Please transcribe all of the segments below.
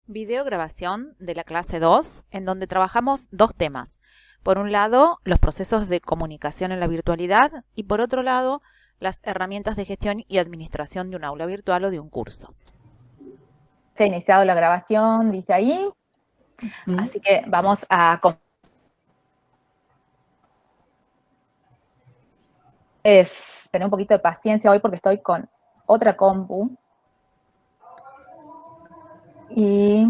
Videograbación de la clase 2, en donde trabajamos dos temas. Por un lado, los procesos de comunicación en la virtualidad y por otro lado, las herramientas de gestión y administración de un aula virtual o de un curso. Se ha iniciado la grabación, dice ahí. Así que vamos a... tener un poquito de paciencia hoy porque estoy con otra compu. Y...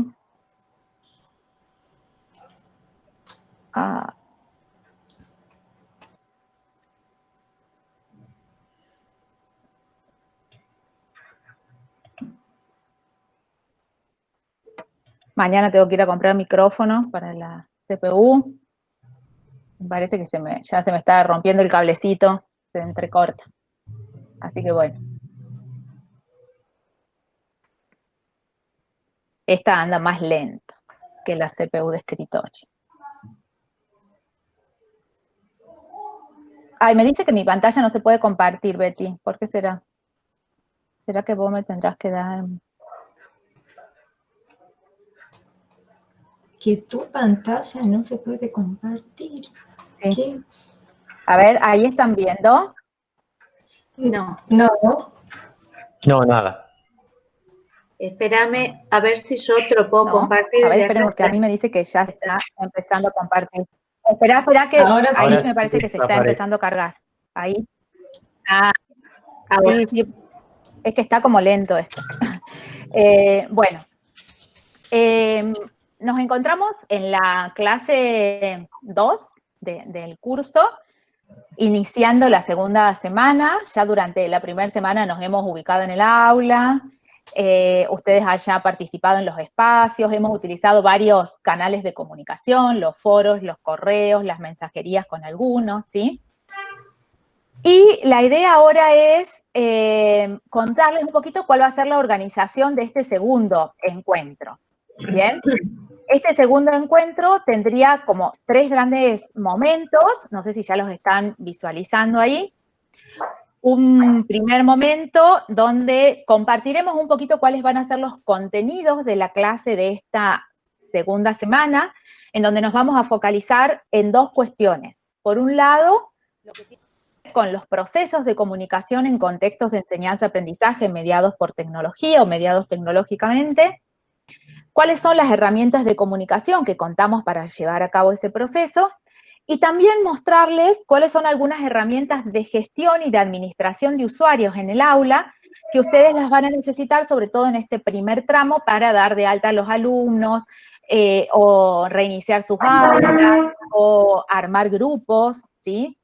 mañana tengo que ir a comprar micrófonos para la CPU. Me parece que ya se me está rompiendo el cablecito, se entrecorta. Así que bueno. Esta anda más lento que la CPU de escritorio. Ay, me dice que mi pantalla no se puede compartir, Betty. ¿Por qué será? ¿Será que vos me tendrás que dar...? Que tu pantalla no se puede compartir. Sí. ¿Qué? A ver, ¿ahí están viendo? No. No. No, nada. Espérame a ver si yo te lo puedo compartir. A ver, esperen, porque a mí me dice que ya se está empezando a compartir. Espera, que ahora ahí sí. me parece que se está empezando a cargar. Ahí. Sí. Es que está como lento esto. Bueno. Nos encontramos en la clase 2 del curso, iniciando la segunda semana. Ya durante la primera semana nos hemos ubicado en el aula, ustedes hayan participado en los espacios, hemos utilizado varios canales de comunicación, los foros, los correos, las mensajerías con algunos, ¿sí? Y la idea ahora es contarles un poquito cuál va a ser la organización de este segundo encuentro, ¿bien? Este segundo encuentro tendría como 3 grandes momentos, no sé si ya los están visualizando ahí. Un primer momento donde compartiremos un poquito cuáles van a ser los contenidos de la clase de esta segunda semana, en donde nos vamos a focalizar en 2 cuestiones. Por un lado, lo que tiene que ver con los procesos de comunicación en contextos de enseñanza-aprendizaje mediados por tecnología o mediados tecnológicamente. ¿Cuáles son las herramientas de comunicación que contamos para llevar a cabo ese proceso? Y también mostrarles cuáles son algunas herramientas de gestión y de administración de usuarios en el aula que ustedes las van a necesitar, sobre todo en este primer tramo, para dar de alta a los alumnos, o reiniciar sus aulas, o armar grupos, ¿sí?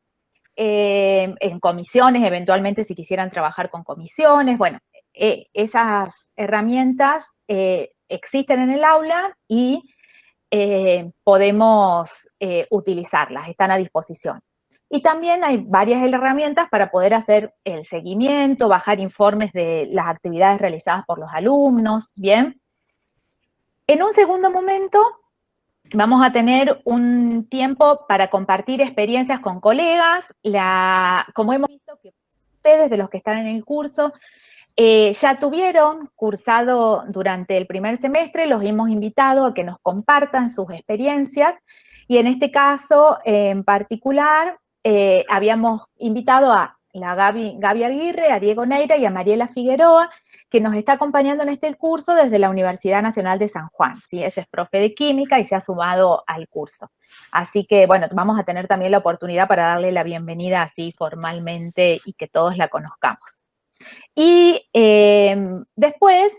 En comisiones, eventualmente si quisieran trabajar con comisiones. Bueno, esas herramientas existen en el aula y podemos utilizarlas, están a disposición. Y también hay varias herramientas para poder hacer el seguimiento, bajar informes de las actividades realizadas por los alumnos, ¿bien? En un segundo momento vamos a tener un tiempo para compartir experiencias con colegas. Como hemos visto que ustedes, de los que están en el curso, ya tuvieron cursado durante el primer semestre, los hemos invitado a que nos compartan sus experiencias, y en este caso en particular habíamos invitado a la Gaby Aguirre, a Diego Neira y a Mariela Figueroa, que nos está acompañando en este curso desde la Universidad Nacional de San Juan, ¿sí? Ella es profe de química y se ha sumado al curso. Así que, bueno, vamos a tener también la oportunidad para darle la bienvenida así formalmente y que todos la conozcamos. Y después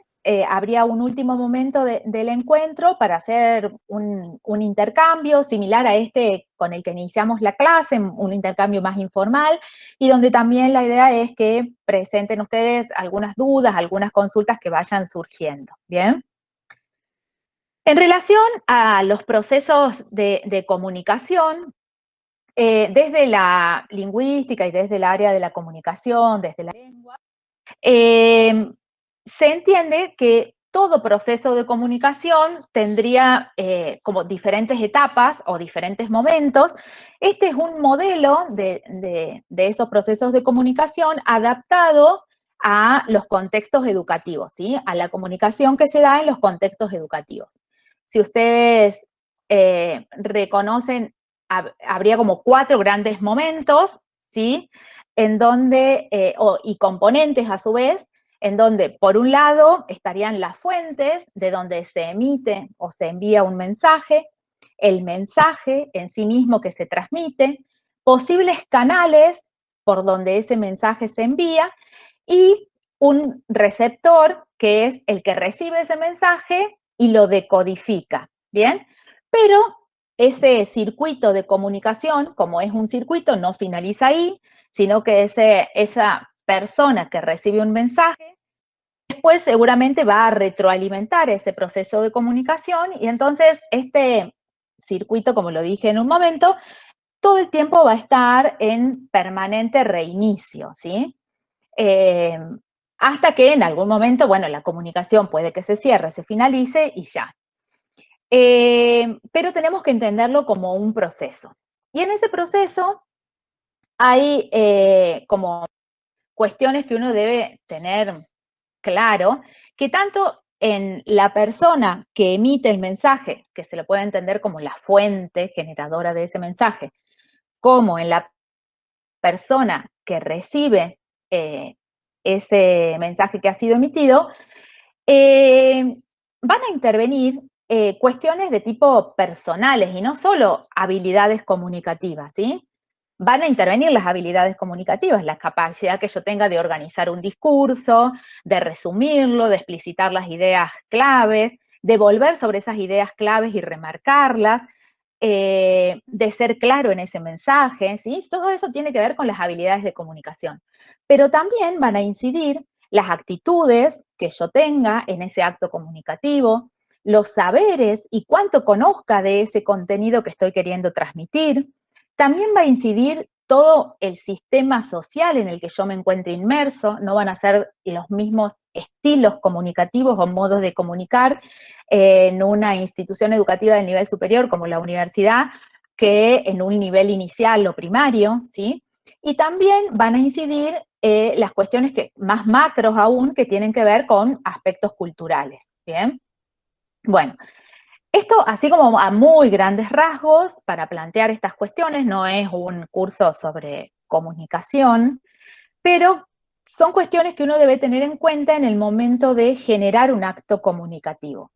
habría un último momento del encuentro para hacer un intercambio similar a este con el que iniciamos la clase, un intercambio más informal, y donde también la idea es que presenten ustedes algunas dudas, algunas consultas que vayan surgiendo, ¿bien? En relación a los procesos de comunicación, desde la lingüística y desde el área de la comunicación, desde la lengua, se entiende que todo proceso de comunicación tendría como diferentes etapas o diferentes momentos. Este es un modelo de esos procesos de comunicación adaptado a los contextos educativos, ¿sí? A la comunicación que se da en los contextos educativos. Si ustedes reconocen, habría como 4 grandes momentos, ¿sí? En donde, y componentes a su vez, en donde, por un lado, estarían las fuentes de donde se emite o se envía un mensaje, el mensaje en sí mismo que se transmite, posibles canales por donde ese mensaje se envía y un receptor que es el que recibe ese mensaje y lo decodifica, ¿bien? Pero ese circuito de comunicación, como es un circuito, no finaliza ahí, sino que esa persona que recibe un mensaje, después seguramente va a retroalimentar ese proceso de comunicación y entonces este circuito, como lo dije en un momento, todo el tiempo va a estar en permanente reinicio, ¿sí? Hasta que en algún momento, bueno, la comunicación puede que se cierre, se finalice y ya. Pero tenemos que entenderlo como un proceso. Y en ese proceso hay como cuestiones que uno debe tener claro, que tanto en la persona que emite el mensaje, que se lo puede entender como la fuente generadora de ese mensaje, como en la persona que recibe ese mensaje que ha sido emitido, van a intervenir cuestiones de tipo personales y no solo habilidades comunicativas, ¿sí? Van a intervenir las habilidades comunicativas, la capacidad que yo tenga de organizar un discurso, de resumirlo, de explicitar las ideas claves, de volver sobre esas ideas claves y remarcarlas, de ser claro en ese mensaje, ¿sí? Todo eso tiene que ver con las habilidades de comunicación. Pero también van a incidir las actitudes que yo tenga en ese acto comunicativo, los saberes y cuánto conozca de ese contenido que estoy queriendo transmitir. También va a incidir todo el sistema social en el que yo me encuentre inmerso, no van a ser los mismos estilos comunicativos o modos de comunicar en una institución educativa de nivel superior como la universidad que en un nivel inicial o primario, ¿sí? Y también van a incidir las cuestiones más macros aún que tienen que ver con aspectos culturales, ¿bien? Bueno, esto así como a muy grandes rasgos para plantear estas cuestiones, no es un curso sobre comunicación, pero son cuestiones que uno debe tener en cuenta en el momento de generar un acto comunicativo.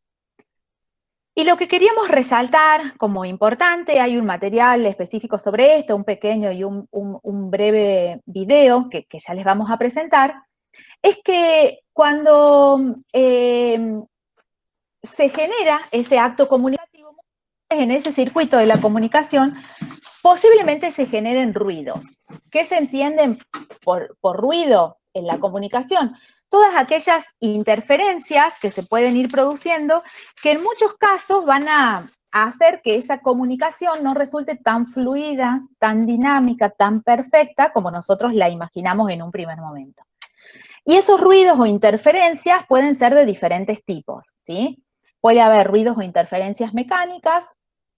Y lo que queríamos resaltar como importante, hay un material específico sobre esto, un pequeño y un breve video que ya les vamos a presentar, es que cuando se genera ese acto comunicativo, en ese circuito de la comunicación, posiblemente se generen ruidos. ¿Qué se entienden por ruido en la comunicación? Todas aquellas interferencias que se pueden ir produciendo, que en muchos casos van a hacer que esa comunicación no resulte tan fluida, tan dinámica, tan perfecta como nosotros la imaginamos en un primer momento. Y esos ruidos o interferencias pueden ser de diferentes tipos, ¿sí? Puede haber ruidos o interferencias mecánicas,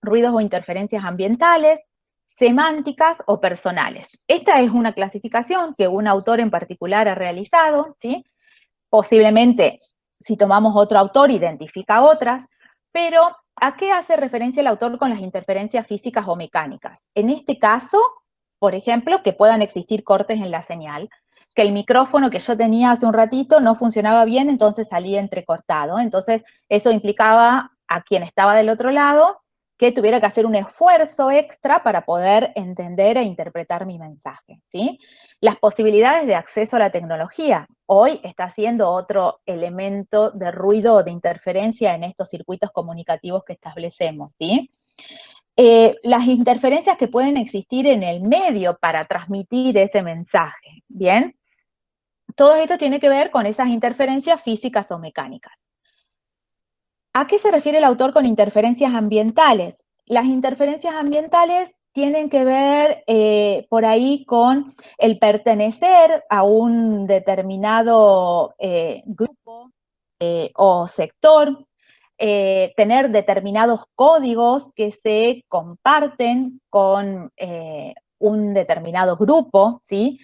ruidos o interferencias ambientales, semánticas o personales. Esta es una clasificación que un autor en particular ha realizado, ¿sí? Posiblemente, si tomamos otro autor, identifica otras, pero ¿a qué hace referencia el autor con las interferencias físicas o mecánicas? En este caso, por ejemplo, que puedan existir cortes en la señal, que el micrófono que yo tenía hace un ratito no funcionaba bien, entonces salía entrecortado. Entonces, eso implicaba a quien estaba del otro lado que tuviera que hacer un esfuerzo extra para poder entender e interpretar mi mensaje, ¿sí? Las posibilidades de acceso a la tecnología. Hoy está siendo otro elemento de ruido o de interferencia en estos circuitos comunicativos que establecemos, ¿sí? Las interferencias que pueden existir en el medio para transmitir ese mensaje, ¿bien? Todo esto tiene que ver con esas interferencias físicas o mecánicas. ¿A qué se refiere el autor con interferencias ambientales? Las interferencias ambientales tienen que ver por ahí con el pertenecer a un determinado grupo o sector, tener determinados códigos que se comparten con un determinado grupo, ¿sí?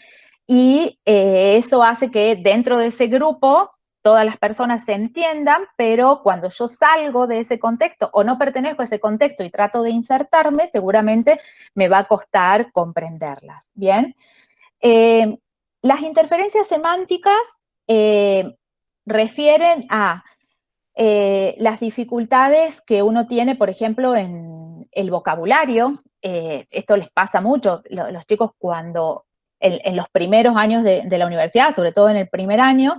y eso hace que dentro de ese grupo todas las personas se entiendan, pero cuando yo salgo de ese contexto o no pertenezco a ese contexto y trato de insertarme, seguramente me va a costar comprenderlas, ¿bien? Las interferencias semánticas refieren a las dificultades que uno tiene, por ejemplo, en el vocabulario. Esto les pasa mucho. Los chicos cuando, en los primeros años de la universidad, sobre todo en el primer año,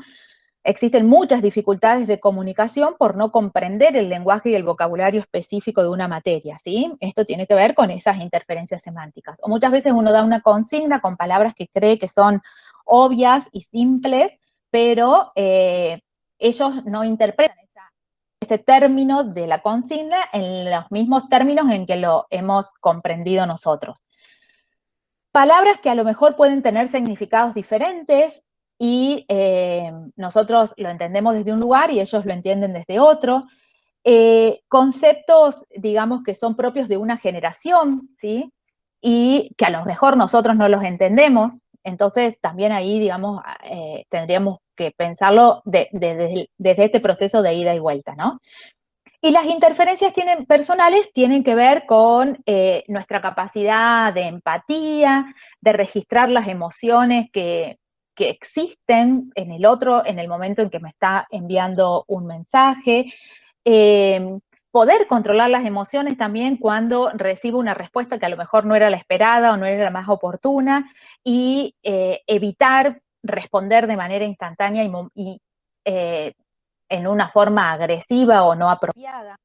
existen muchas dificultades de comunicación por no comprender el lenguaje y el vocabulario específico de una materia, ¿sí? Esto tiene que ver con esas interferencias semánticas. O muchas veces uno da una consigna con palabras que cree que son obvias y simples, pero ellos no interpretan ese término de la consigna en los mismos términos en que lo hemos comprendido nosotros. Palabras que a lo mejor pueden tener significados diferentes y nosotros lo entendemos desde un lugar y ellos lo entienden desde otro. Conceptos, digamos, que son propios de una generación, ¿sí? Y que a lo mejor nosotros no los entendemos. Entonces, también ahí, digamos, tendríamos que pensarlo desde este proceso de ida y vuelta, ¿no? Y las interferencias personales tienen que ver con nuestra capacidad de empatía, de registrar las emociones que existen en el otro en el momento en que me está enviando un mensaje. Poder controlar las emociones también cuando recibo una respuesta que a lo mejor no era la esperada o no era la más oportuna, y evitar responder de manera instantánea y en una forma agresiva o no apropiada.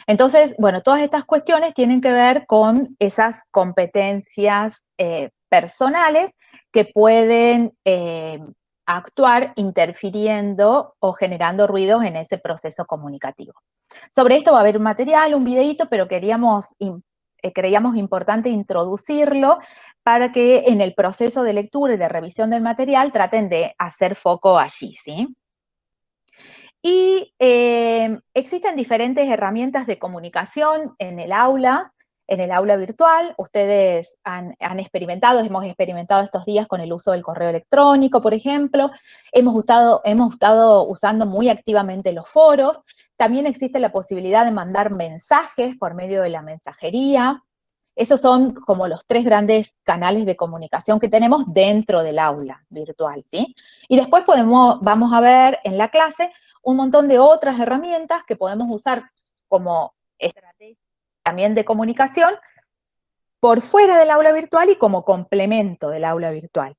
Entonces, bueno, todas estas cuestiones tienen que ver con esas competencias personales que pueden actuar interfiriendo o generando ruidos en ese proceso comunicativo. Sobre esto va a haber un material, un videíto, pero creíamos importante introducirlo para que en el proceso de lectura y de revisión del material traten de hacer foco allí, ¿sí? Y existen diferentes herramientas de comunicación en el aula virtual. Ustedes hemos experimentado estos días con el uso del correo electrónico, por ejemplo. Hemos estado usando muy activamente los foros. También existe la posibilidad de mandar mensajes por medio de la mensajería. Esos son como los 3 grandes canales de comunicación que tenemos dentro del aula virtual, ¿sí? Y después vamos a ver en la clase un montón de otras herramientas que podemos usar como estrategia también de comunicación por fuera del aula virtual y como complemento del aula virtual.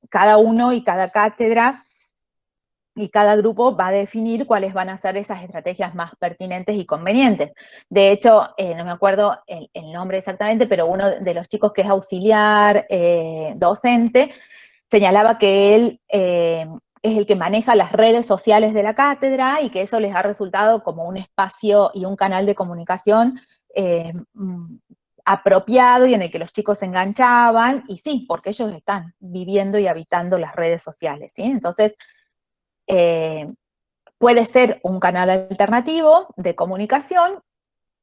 Cada uno y cada cátedra y cada grupo va a definir cuáles van a ser esas estrategias más pertinentes y convenientes. De hecho, no me acuerdo el nombre exactamente, pero uno de los chicos que es auxiliar docente señalaba que él es el que maneja las redes sociales de la cátedra y que eso les ha resultado como un espacio y un canal de comunicación apropiado y en el que los chicos se enganchaban, y sí, porque ellos están viviendo y habitando las redes sociales, ¿sí? Entonces, puede ser un canal alternativo de comunicación,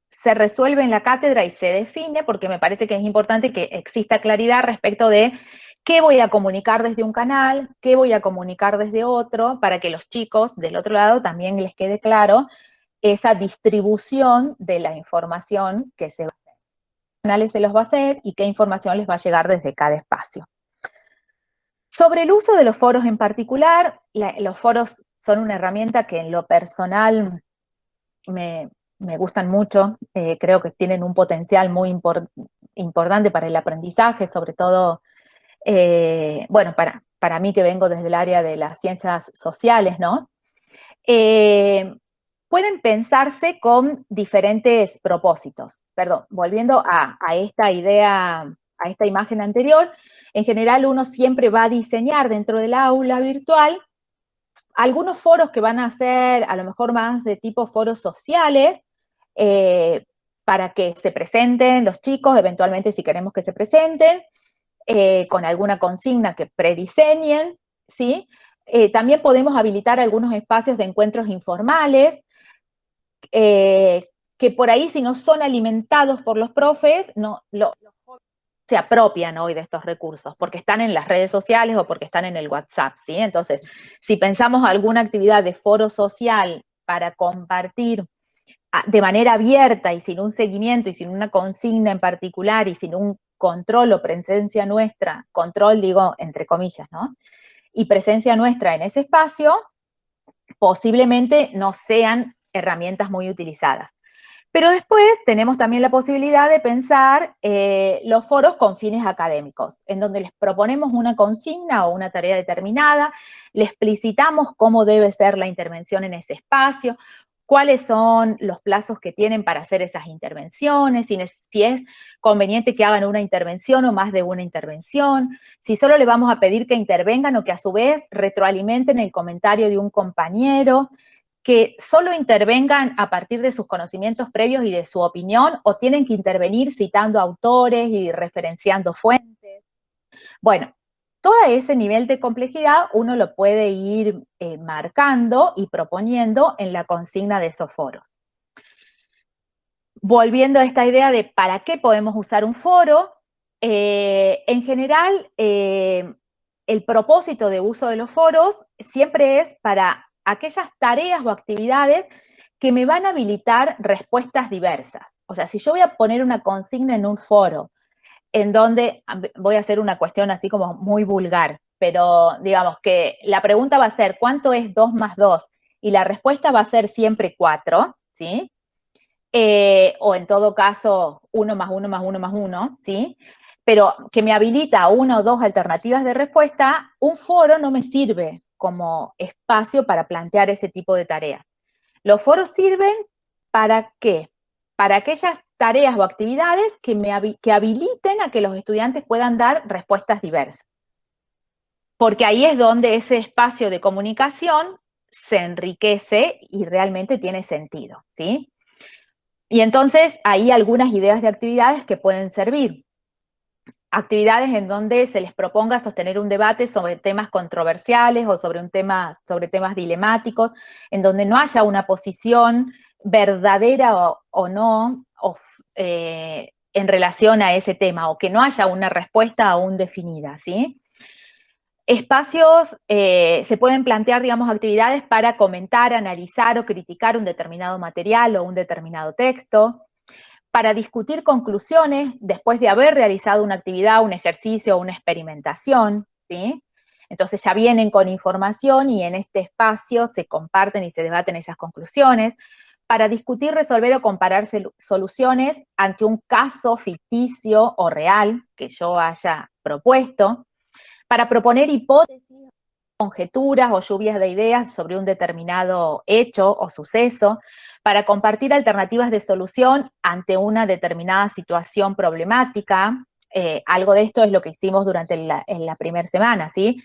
se resuelve en la cátedra y se define, porque me parece que es importante que exista claridad respecto de qué voy a comunicar desde un canal, qué voy a comunicar desde otro, para que los chicos del otro lado también les quede claro esa distribución de la información que se va a hacer. ¿Qué canales se los va a hacer y qué información les va a llegar desde cada espacio? Sobre el uso de los foros en particular, los foros son una herramienta que en lo personal me gustan mucho, creo que tienen un potencial muy importante para el aprendizaje, sobre todo, bueno, para mí que vengo desde el área de las ciencias sociales, ¿no? Pueden pensarse con diferentes propósitos. Perdón, volviendo a esta idea, a esta imagen anterior, en general uno siempre va a diseñar dentro del aula virtual algunos foros que van a ser a lo mejor más de tipo foros sociales, para que se presenten los chicos, eventualmente si queremos que se presenten, con alguna consigna que prediseñen, ¿sí? También podemos habilitar algunos espacios de encuentros informales, que por ahí si no son alimentados por los profes, los se apropian hoy de estos recursos, porque están en las redes sociales o porque están en el WhatsApp, ¿sí? Entonces, si pensamos alguna actividad de foro social para compartir de manera abierta y sin un seguimiento y sin una consigna en particular y sin un control o presencia nuestra, control digo entre comillas, ¿no? Y presencia nuestra en ese espacio, posiblemente no sean herramientas muy utilizadas. Pero después tenemos también la posibilidad de pensar los foros con fines académicos, en donde les proponemos una consigna o una tarea determinada, le explicitamos cómo debe ser la intervención en ese espacio, cuáles son los plazos que tienen para hacer esas intervenciones, si es conveniente que hagan una intervención o más de una intervención, si solo le vamos a pedir que intervengan o que a su vez retroalimenten el comentario de un compañero, que solo intervengan a partir de sus conocimientos previos y de su opinión, o tienen que intervenir citando autores y referenciando fuentes. Bueno, todo ese nivel de complejidad uno lo puede ir marcando y proponiendo en la consigna de esos foros. Volviendo a esta idea de para qué podemos usar un foro, en general, el propósito de uso de los foros siempre es para aquellas tareas o actividades que me van a habilitar respuestas diversas. O sea, si yo voy a poner una consigna en un foro, en donde voy a hacer una cuestión así como muy vulgar, pero digamos que la pregunta va a ser ¿cuánto es 2 más 2? Y la respuesta va a ser siempre 4, ¿sí? O en todo caso 1 más 1 más 1 más 1, ¿sí? Pero que me habilita una o dos alternativas de respuesta, un foro no me sirve como espacio para plantear ese tipo de tareas. Los foros sirven ¿para qué? Para aquellas tareas o actividades que habiliten a que los estudiantes puedan dar respuestas diversas. Porque ahí es donde ese espacio de comunicación se enriquece y realmente tiene sentido, ¿sí? Y entonces hay algunas ideas de actividades que pueden servir. Actividades en donde se les proponga sostener un debate sobre temas controversiales o sobre temas dilemáticos, en donde no haya una posición verdadera o no en relación a ese tema, o que no haya una respuesta aún definida, ¿sí? Espacios, se pueden plantear, digamos, actividades para comentar, analizar o criticar un determinado material o un determinado texto, para discutir conclusiones después de haber realizado una actividad, un ejercicio o una experimentación, ¿sí? Entonces ya vienen con información y en este espacio se comparten y se debaten esas conclusiones, para discutir, resolver o comparar soluciones ante un caso ficticio o real que yo haya propuesto, para proponer hipótesis, conjeturas o lluvias de ideas sobre un determinado hecho o suceso, para compartir alternativas de solución ante una determinada situación problemática. Algo de esto es lo que hicimos en la primera semana, ¿sí?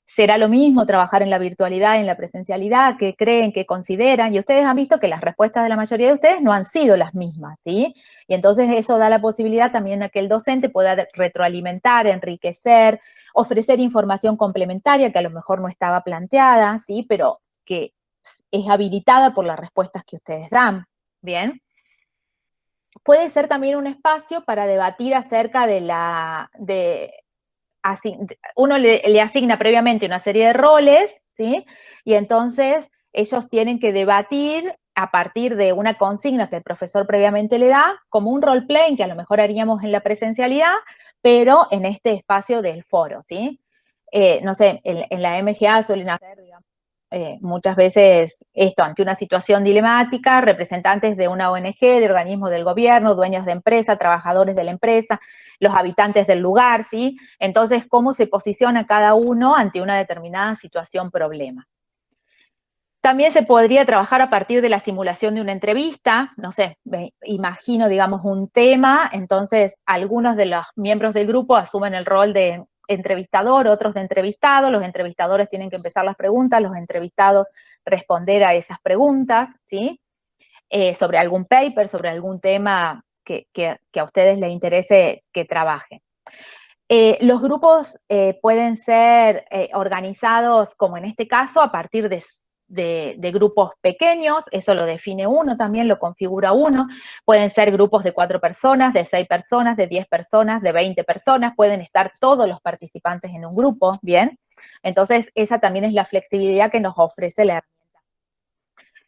¿Será lo mismo trabajar en la virtualidad y en la presencialidad? ¿Qué creen, qué consideran? Y ustedes han visto que las respuestas de la mayoría de ustedes no han sido las mismas, ¿sí? Y entonces eso da la posibilidad también a que el docente pueda retroalimentar, enriquecer, ofrecer información complementaria que a lo mejor no estaba planteada, ¿sí? Pero que es habilitada por las respuestas que ustedes dan, ¿bien? Puede ser también un espacio para debatir acerca uno le asigna previamente una serie de roles, ¿sí? Y entonces ellos tienen que debatir a partir de una consigna que el profesor previamente le da, como un role-playing que a lo mejor haríamos en la presencialidad, pero en este espacio del foro, ¿sí? No sé, en la MGA suelen hacer, digamos, muchas veces esto, ante una situación dilemática, representantes de una ONG, de organismos del gobierno, dueños de empresa, trabajadores de la empresa, los habitantes del lugar, ¿sí? Entonces, ¿cómo se posiciona cada uno ante una determinada situación problema? También se podría trabajar a partir de la simulación de una entrevista, no sé, me imagino, digamos, un tema, entonces algunos de los miembros del grupo asumen el rol de entrevistador, otros de entrevistado, los entrevistadores tienen que empezar las preguntas, los entrevistados responder a esas preguntas, ¿sí? Sobre algún paper, sobre algún tema que a ustedes les interese que trabajen. Los grupos pueden ser organizados, como en este caso, a partir de grupos pequeños, eso lo define uno también, lo configura uno. Pueden ser grupos de 4 personas, de 6 personas, de 10 personas, de 20 personas, pueden estar todos los participantes en un grupo, ¿bien? Entonces, esa también es la flexibilidad que nos ofrece la herramienta.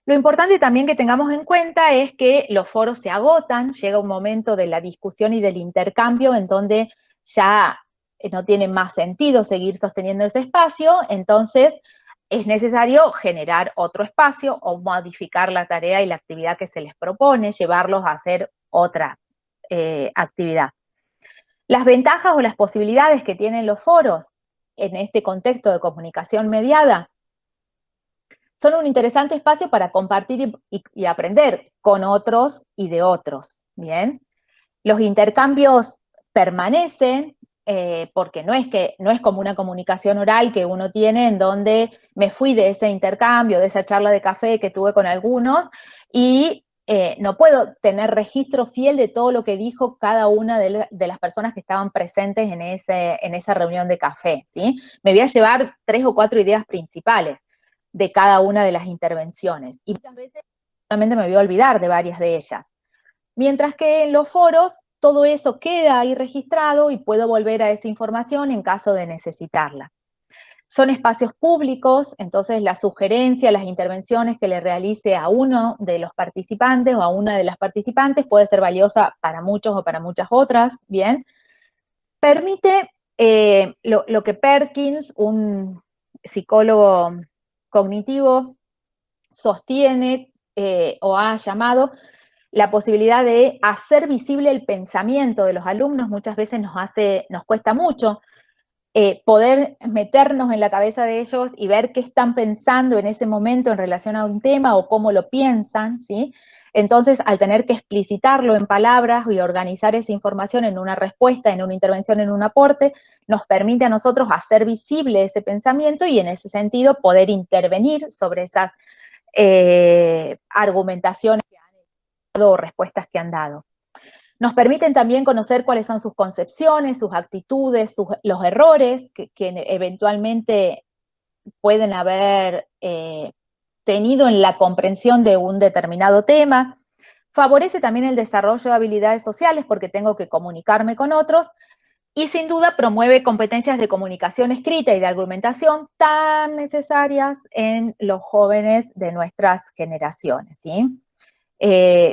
Lo importante también que tengamos en cuenta es que los foros se agotan, llega un momento de la discusión y del intercambio en donde ya no tiene más sentido seguir sosteniendo ese espacio, entonces es necesario generar otro espacio o modificar la tarea y la actividad que se les propone, llevarlos a hacer otra actividad. Las ventajas o las posibilidades que tienen los foros en este contexto de comunicación mediada son un interesante espacio para compartir y aprender con otros y de otros, ¿bien? Los intercambios permanecen, porque no es como una comunicación oral que uno tiene en donde me fui de ese intercambio, de esa charla de café que tuve con algunos y no puedo tener registro fiel de todo lo que dijo cada una de las personas que estaban presentes en esa reunión de café, ¿sí? Me voy a llevar 3 o 4 ideas principales de cada una de las intervenciones y muchas veces solamente me voy a olvidar de varias de ellas. Mientras que en los foros todo eso queda ahí registrado y puedo volver a esa información en caso de necesitarla. Son espacios públicos, entonces la sugerencia, las intervenciones que le realice a uno de los participantes o a una de las participantes puede ser valiosa para muchos o para muchas otras, ¿bien? Permite lo que Perkins, un psicólogo cognitivo, sostiene o ha llamado la posibilidad de hacer visible el pensamiento de los alumnos. Muchas veces nos cuesta mucho poder meternos en la cabeza de ellos y ver qué están pensando en ese momento en relación a un tema o cómo lo piensan, ¿sí? Entonces, al tener que explicitarlo en palabras y organizar esa información en una respuesta, en una intervención, en un aporte, nos permite a nosotros hacer visible ese pensamiento y en ese sentido poder intervenir sobre esas argumentaciones que han dado o respuestas que han dado. Nos permiten también conocer cuáles son sus concepciones, sus actitudes, los errores que eventualmente pueden haber tenido en la comprensión de un determinado tema. Favorece también el desarrollo de habilidades sociales porque tengo que comunicarme con otros y sin duda promueve competencias de comunicación escrita y de argumentación tan necesarias en los jóvenes de nuestras generaciones, ¿sí?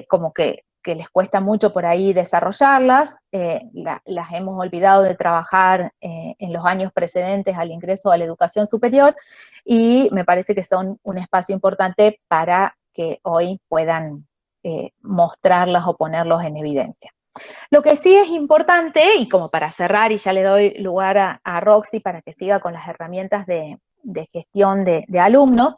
Como que les cuesta mucho por ahí desarrollarlas, las hemos olvidado de trabajar en los años precedentes al ingreso a la educación superior y me parece que son un espacio importante para que hoy puedan mostrarlas o ponerlos en evidencia. Lo que sí es importante, y como para cerrar, y ya le doy lugar a Roxy para que siga con las herramientas de gestión de alumnos,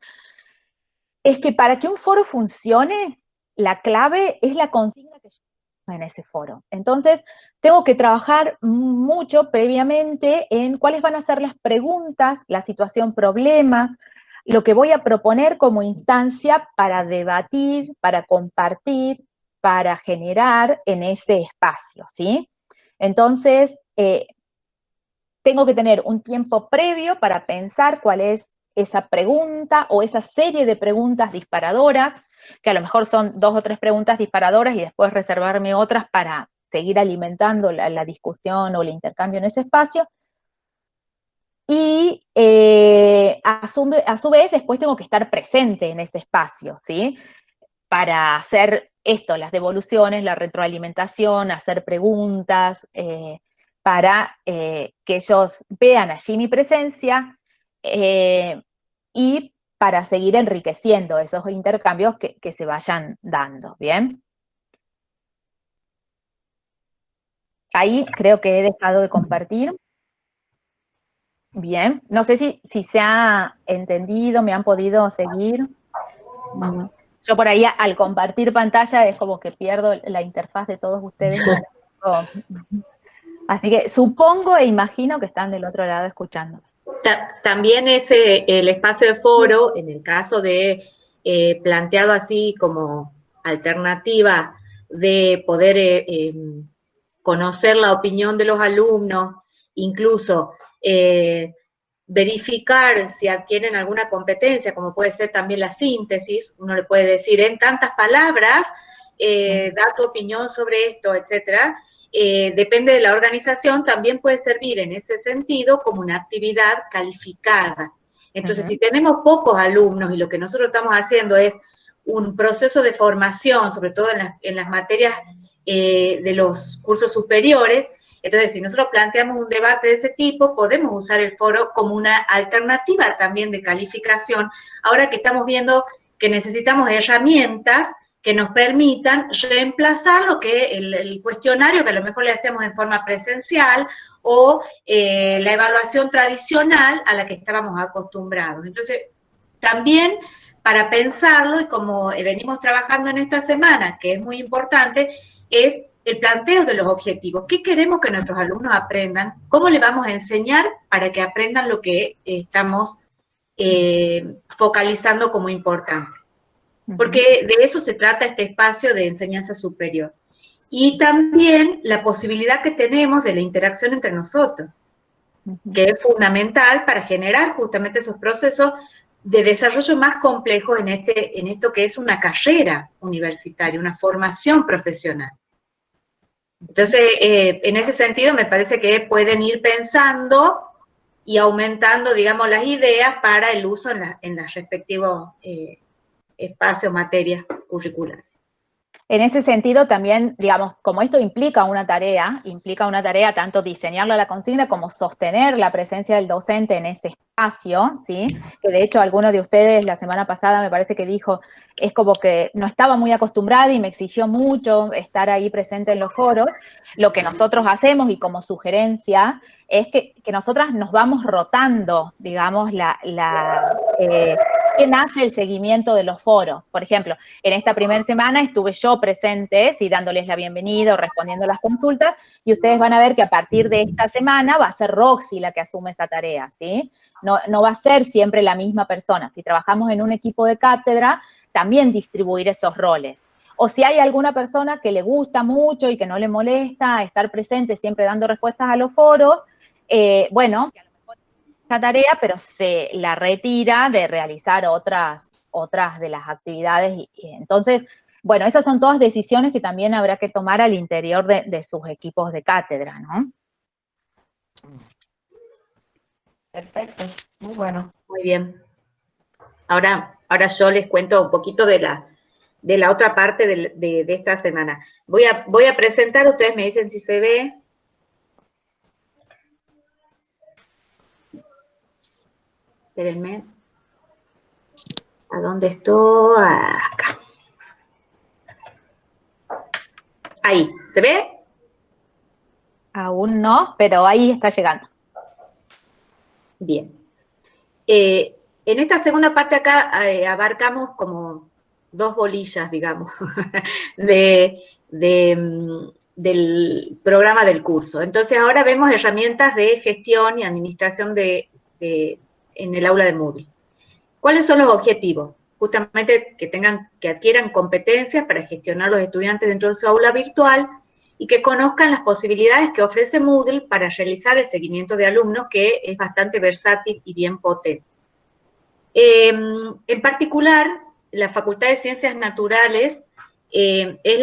es que para que un foro funcione, la clave es la consigna que yo pongo en ese foro. Entonces, tengo que trabajar mucho previamente en cuáles van a ser las preguntas, la situación problema, lo que voy a proponer como instancia para debatir, para compartir, para generar en ese espacio, ¿sí? Entonces, tengo que tener un tiempo previo para pensar cuál es esa pregunta o esa serie de preguntas disparadoras, que a lo mejor son 2 o 3 preguntas disparadoras y después reservarme otras para seguir alimentando la discusión o el intercambio en ese espacio. Y a su vez después tengo que estar presente en ese espacio, ¿sí? Para hacer esto, las devoluciones, la retroalimentación, hacer preguntas, para que ellos vean allí mi presencia y para seguir enriqueciendo esos intercambios que se vayan dando, ¿bien? Ahí creo que he dejado de compartir. Bien, no sé si se ha entendido, me han podido seguir. Yo por ahí al compartir pantalla es como que pierdo la interfaz de todos ustedes. Así que supongo e imagino que están del otro lado escuchando. También el espacio de foro, en el caso de planteado así como alternativa de poder conocer la opinión de los alumnos, incluso verificar si adquieren alguna competencia, como puede ser también la síntesis. Uno le puede decir en tantas palabras, da tu opinión sobre esto, etcétera. Depende de la organización, también puede servir en ese sentido como una actividad calificada. Entonces, si tenemos pocos alumnos y lo que nosotros estamos haciendo es un proceso de formación, sobre todo en las materias de los cursos superiores, entonces si nosotros planteamos un debate de ese tipo, podemos usar el foro como una alternativa también de calificación, ahora que estamos viendo que necesitamos herramientas que nos permitan reemplazar lo que el cuestionario que a lo mejor le hacemos en forma presencial o la evaluación tradicional a la que estábamos acostumbrados. Entonces, también para pensarlo, y como venimos trabajando en esta semana, que es muy importante, es el planteo de los objetivos. ¿Qué queremos que nuestros alumnos aprendan? ¿Cómo le vamos a enseñar para que aprendan lo que estamos focalizando como importante? Porque de eso se trata este espacio de enseñanza superior. Y también la posibilidad que tenemos de la interacción entre nosotros, que es fundamental para generar justamente esos procesos de desarrollo más complejos en esto que es una carrera universitaria, una formación profesional. Entonces, en ese sentido, me parece que pueden ir pensando y aumentando, digamos, las ideas para el uso en las respectivos espacios, materias curriculares. En ese sentido también, digamos, como esto implica una tarea tanto diseñarlo a la consigna como sostener la presencia del docente en ese espacio, ¿sí? Que de hecho alguno de ustedes la semana pasada me parece que dijo, es como que no estaba muy acostumbrada y me exigió mucho estar ahí presente en los foros. Lo que nosotros hacemos y como sugerencia es que nosotras nos vamos rotando, digamos, quién hace el seguimiento de los foros. Por ejemplo, en esta primera semana estuve yo presente, sí, dándoles la bienvenida o respondiendo las consultas, y ustedes van a ver que a partir de esta semana va a ser Roxy la que asume esa tarea, ¿sí? No va a ser siempre la misma persona. Si trabajamos en un equipo de cátedra, también distribuir esos roles. O si hay alguna persona que le gusta mucho y que no le molesta estar presente siempre dando respuestas a los foros, bueno, esa tarea, pero se la retira de realizar otras de las actividades. Y entonces, bueno, esas son todas decisiones que también habrá que tomar al interior de sus equipos de cátedra, ¿no? Perfecto, muy bueno. Muy bien. Ahora yo les cuento un poquito de la otra parte de esta semana. Voy a presentar, ustedes me dicen si se ve. Espérenme. ¿A dónde estoy? Acá. Ahí, ¿se ve? Aún no, pero ahí está llegando. Bien. En esta segunda parte acá abarcamos como dos bolillas, digamos, del programa del curso. Entonces ahora vemos herramientas de gestión y administración en el aula de Moodle. ¿Cuáles son los objetivos? Justamente que adquieran competencias para gestionar los estudiantes dentro de su aula virtual y que conozcan las posibilidades que ofrece Moodle para realizar el seguimiento de alumnos, que es bastante versátil y bien potente. En particular, la Facultad de Ciencias Naturales es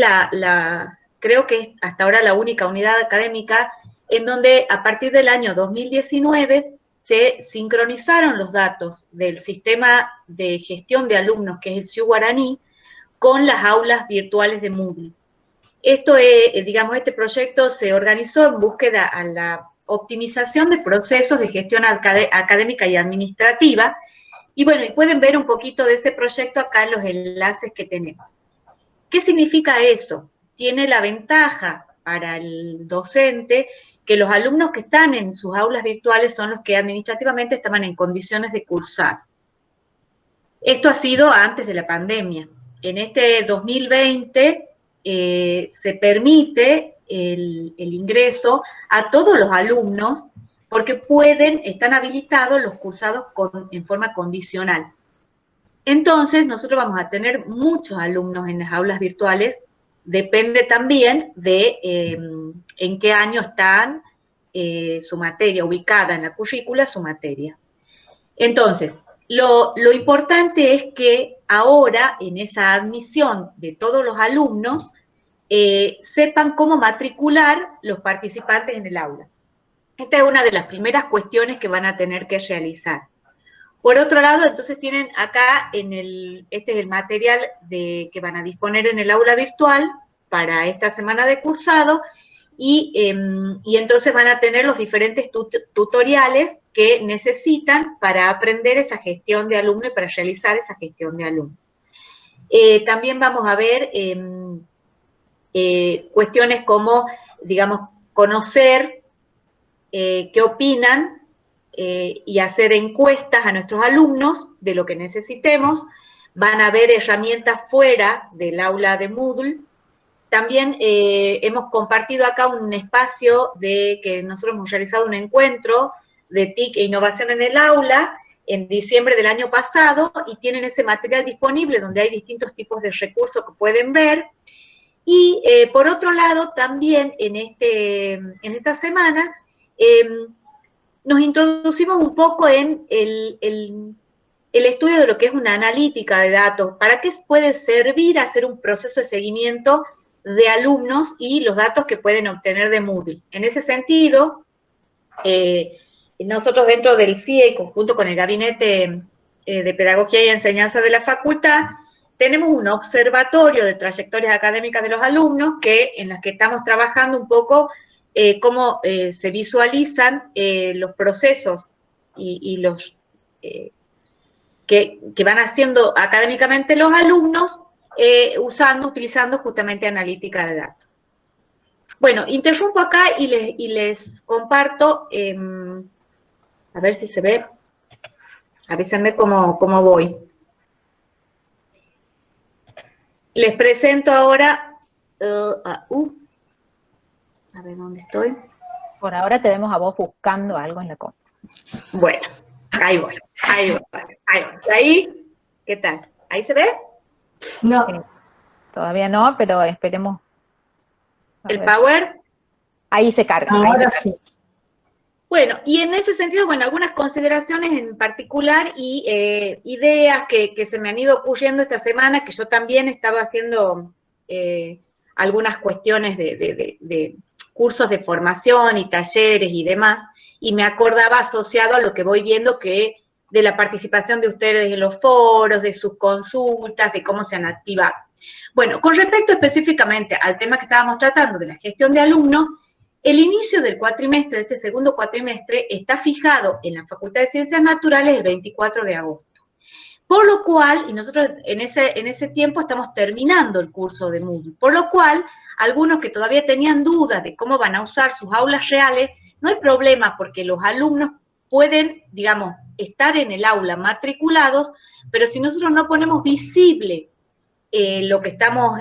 creo que es hasta ahora la única unidad académica en donde a partir del año 2019 se sincronizaron los datos del sistema de gestión de alumnos, que es el CIU Guaraní, con las aulas virtuales de Moodle. Este proyecto se organizó en búsqueda a la optimización de procesos de gestión académica y administrativa, y bueno, y pueden ver un poquito de ese proyecto acá en los enlaces que tenemos. ¿Qué significa eso? Tiene la ventaja para el docente que los alumnos que están en sus aulas virtuales son los que administrativamente estaban en condiciones de cursar. Esto ha sido antes de la pandemia. En este 2020 se permite el ingreso a todos los alumnos porque están habilitados los cursados en forma condicional. Entonces, nosotros vamos a tener muchos alumnos en las aulas virtuales, depende también de en qué año están su materia, ubicada en la currícula su materia. Entonces, lo importante es que ahora, en esa admisión de todos los alumnos, sepan cómo matricular los participantes en el aula. Esta es una de las primeras cuestiones que van a tener que realizar. Por otro lado, entonces tienen acá, este es el material que van a disponer en el aula virtual para esta semana de cursado, y entonces van a tener los diferentes tutoriales que necesitan para aprender esa gestión de alumno y para realizar esa gestión de alumno. También vamos a ver cuestiones como, digamos, conocer qué opinan y hacer encuestas a nuestros alumnos de lo que necesitemos. Van a haber herramientas fuera del aula de Moodle. También hemos compartido acá un espacio que nosotros hemos realizado un encuentro de TIC e innovación en el aula en diciembre del año pasado, y tienen ese material disponible donde hay distintos tipos de recursos que pueden ver. Y por otro lado, también en esta semana nos introducimos un poco en el estudio de lo que es una analítica de datos, para qué puede servir hacer un proceso de seguimiento de alumnos y los datos que pueden obtener de Moodle. En ese sentido, nosotros dentro del CIE, junto con el Gabinete de Pedagogía y Enseñanza de la Facultad, tenemos un observatorio de trayectorias académicas de los alumnos en las que estamos trabajando un poco cómo se visualizan los procesos y los que van haciendo académicamente los alumnos utilizando justamente analítica de datos. Bueno, interrumpo acá y les comparto, a ver si se ve, avísenme cómo voy. Les presento ahora, a ver dónde estoy. Por ahora te vemos a vos buscando algo en la compu. Bueno, ahí voy. ¿Ahí? ¿Qué tal? ¿Ahí se ve? No, Sí. Todavía no, pero esperemos. A ¿El ver. power? Ahí se carga. ahora ahí se sí. Bueno, y en ese sentido, bueno, algunas consideraciones en particular y ideas que se me han ido ocurriendo esta semana, que yo también estaba haciendo algunas cuestiones de cursos de formación y talleres y demás, y me acordaba asociado a lo que voy viendo que de la participación de ustedes en los foros, de sus consultas, de cómo se han activado. Bueno, con respecto específicamente al tema que estábamos tratando de la gestión de alumnos, el inicio del cuatrimestre, de este segundo cuatrimestre, está fijado en la Facultad de Ciencias Naturales el 24 de agosto. Por lo cual, y nosotros en ese tiempo estamos terminando el curso de Moodle, por lo cual, algunos que todavía tenían dudas de cómo van a usar sus aulas reales, no hay problema porque los alumnos pueden, digamos, estar en el aula matriculados, pero si nosotros no ponemos visible lo que estamos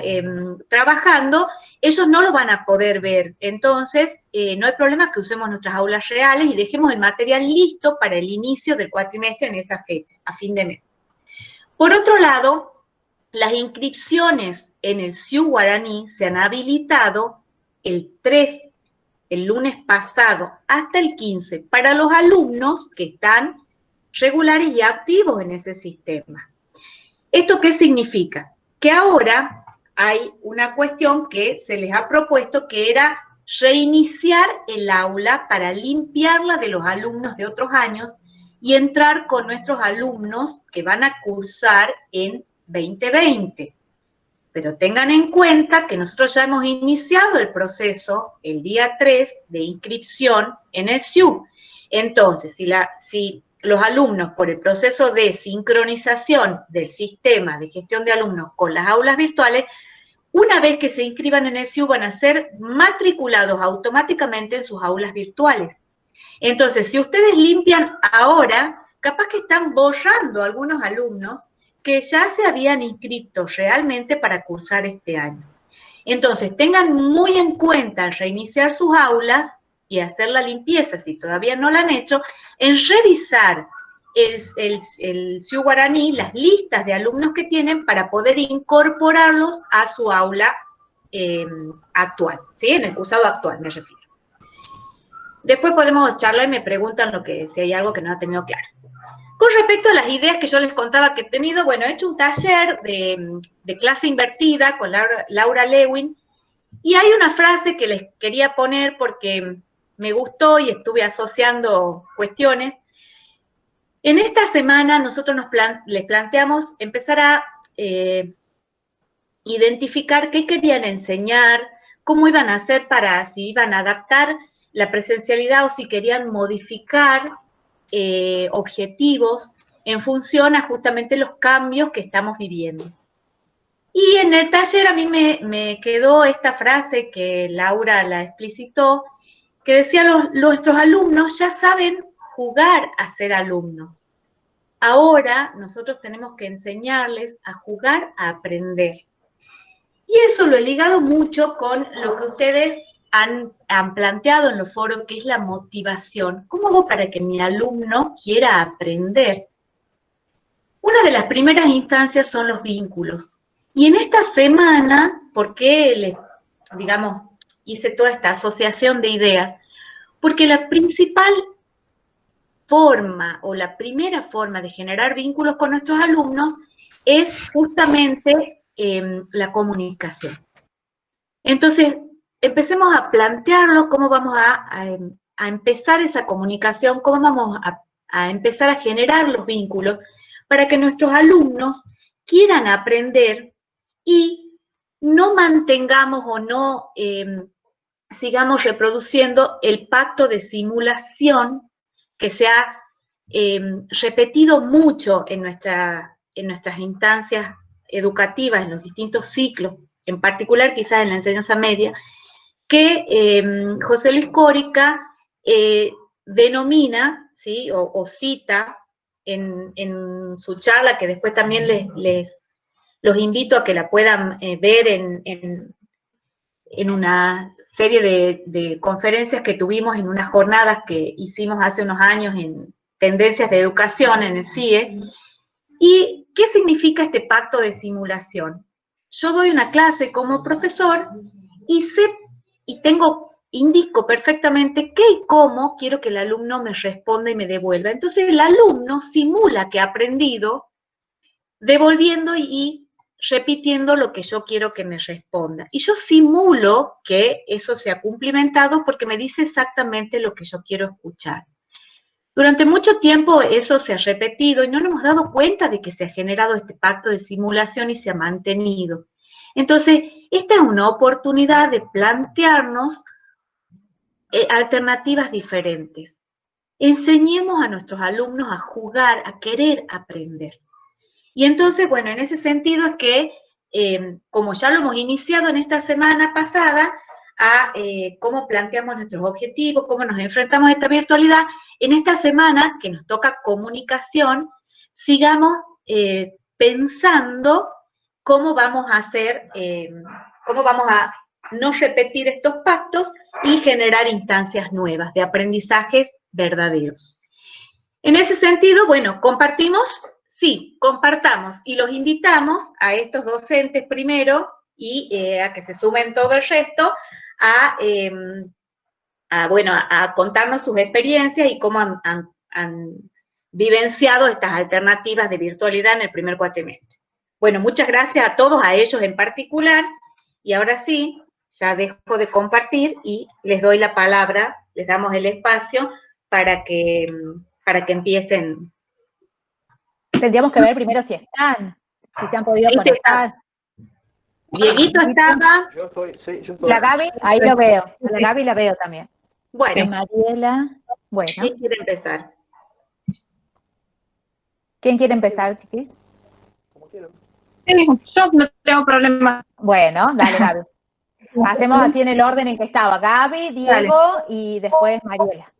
trabajando, ellos no lo van a poder ver. Entonces, no hay problema que usemos nuestras aulas reales y dejemos el material listo para el inicio del cuatrimestre en esa fecha, a fin de mes. Por otro lado, las inscripciones en el CIU Guaraní se han habilitado el lunes pasado, hasta el 15, para los alumnos que están regulares y activos en ese sistema. ¿Esto qué significa? Que ahora hay una cuestión que se les ha propuesto, que era reiniciar el aula para limpiarla de los alumnos de otros años y entrar con nuestros alumnos que van a cursar en 2020. Pero tengan en cuenta que nosotros ya hemos iniciado el proceso el día 3 de inscripción en el CIU. Entonces, si los alumnos, por el proceso de sincronización del sistema de gestión de alumnos con las aulas virtuales, una vez que se inscriban en el CIU van a ser matriculados automáticamente en sus aulas virtuales. Entonces, si ustedes limpian ahora, capaz que están borrando algunos alumnos que ya se habían inscrito realmente para cursar este año. Entonces, tengan muy en cuenta al reiniciar sus aulas y hacer la limpieza, si todavía no la han hecho, en revisar el CIU Guaraní, las listas de alumnos que tienen para poder incorporarlos a su aula actual, ¿sí? En el cursado actual, me refiero. Después podemos charlar y me preguntan si hay algo que no ha tenido claro. Con respecto a las ideas que yo les contaba que he tenido, bueno, he hecho un taller de clase invertida con Laura Lewin, y hay una frase que les quería poner porque me gustó y estuve asociando cuestiones. En esta semana nosotros les planteamos empezar a identificar qué querían enseñar, cómo iban a hacer si iban a adaptar la presencialidad o si querían modificar objetivos en función a justamente los cambios que estamos viviendo. Y en el taller a mí me quedó esta frase que Laura la explicitó, que decía, nuestros alumnos ya saben jugar a ser alumnos. Ahora nosotros tenemos que enseñarles a jugar a aprender. Y eso lo he ligado mucho con lo que ustedes han planteado en los foros, que es la motivación. ¿Cómo hago para que mi alumno quiera aprender? Una de las primeras instancias son los vínculos. Y en esta semana, ¿por qué hice toda esta asociación de ideas? Porque la principal forma o la primera forma de generar vínculos con nuestros alumnos es justamente la comunicación. Entonces, empecemos a plantearlo, cómo vamos a empezar esa comunicación, cómo vamos a empezar a generar los vínculos para que nuestros alumnos quieran aprender y no mantengamos o no sigamos reproduciendo el pacto de simulación que se ha repetido mucho en nuestras instancias educativas, en los distintos ciclos, en particular quizás en la enseñanza media, que José Luis Córica denomina, ¿sí? o cita en su charla, que después también los invito a que la puedan ver en una serie de conferencias que tuvimos en unas jornadas que hicimos hace unos años en tendencias de educación en el CIE. ¿Y qué significa este pacto de simulación? Yo doy una clase como profesor y indico perfectamente qué y cómo quiero que el alumno me responda y me devuelva. Entonces el alumno simula que ha aprendido, devolviendo y repitiendo lo que yo quiero que me responda. Y yo simulo que eso se ha cumplimentado porque me dice exactamente lo que yo quiero escuchar. Durante mucho tiempo eso se ha repetido y no nos hemos dado cuenta de que se ha generado este pacto de simulación y se ha mantenido. Entonces, esta es una oportunidad de plantearnos alternativas diferentes. Enseñemos a nuestros alumnos a jugar, a querer aprender. Y entonces, bueno, en ese sentido es que, como ya lo hemos iniciado en esta semana pasada, a cómo planteamos nuestros objetivos, cómo nos enfrentamos a esta virtualidad, en esta semana que nos toca comunicación, sigamos pensando cómo vamos a hacer, cómo vamos a no repetir estos pactos y generar instancias nuevas de aprendizajes verdaderos. En ese sentido, bueno, ¿compartimos? Sí, compartamos y los invitamos a estos docentes primero y a que se sumen todo el resto a contarnos sus experiencias y cómo han vivenciado estas alternativas de virtualidad en el primer cuatrimestre. Bueno, muchas gracias a todos, a ellos en particular, y ahora sí, ya dejo de compartir y les doy la palabra, les damos el espacio para que empiecen. Tendríamos que ver primero si están, si se han podido conectar. Dieguito estaba. Yo estoy. La Gaby, ahí lo veo. La Gaby la veo también. Bueno. Mariela, bueno. ¿Quién quiere empezar? ¿Quién quiere empezar, chiquis? Como quieran. Yo no tengo problema. Bueno, dale, Gaby. Hacemos así en el orden en que estaba. Gaby, Diego y después Mariela.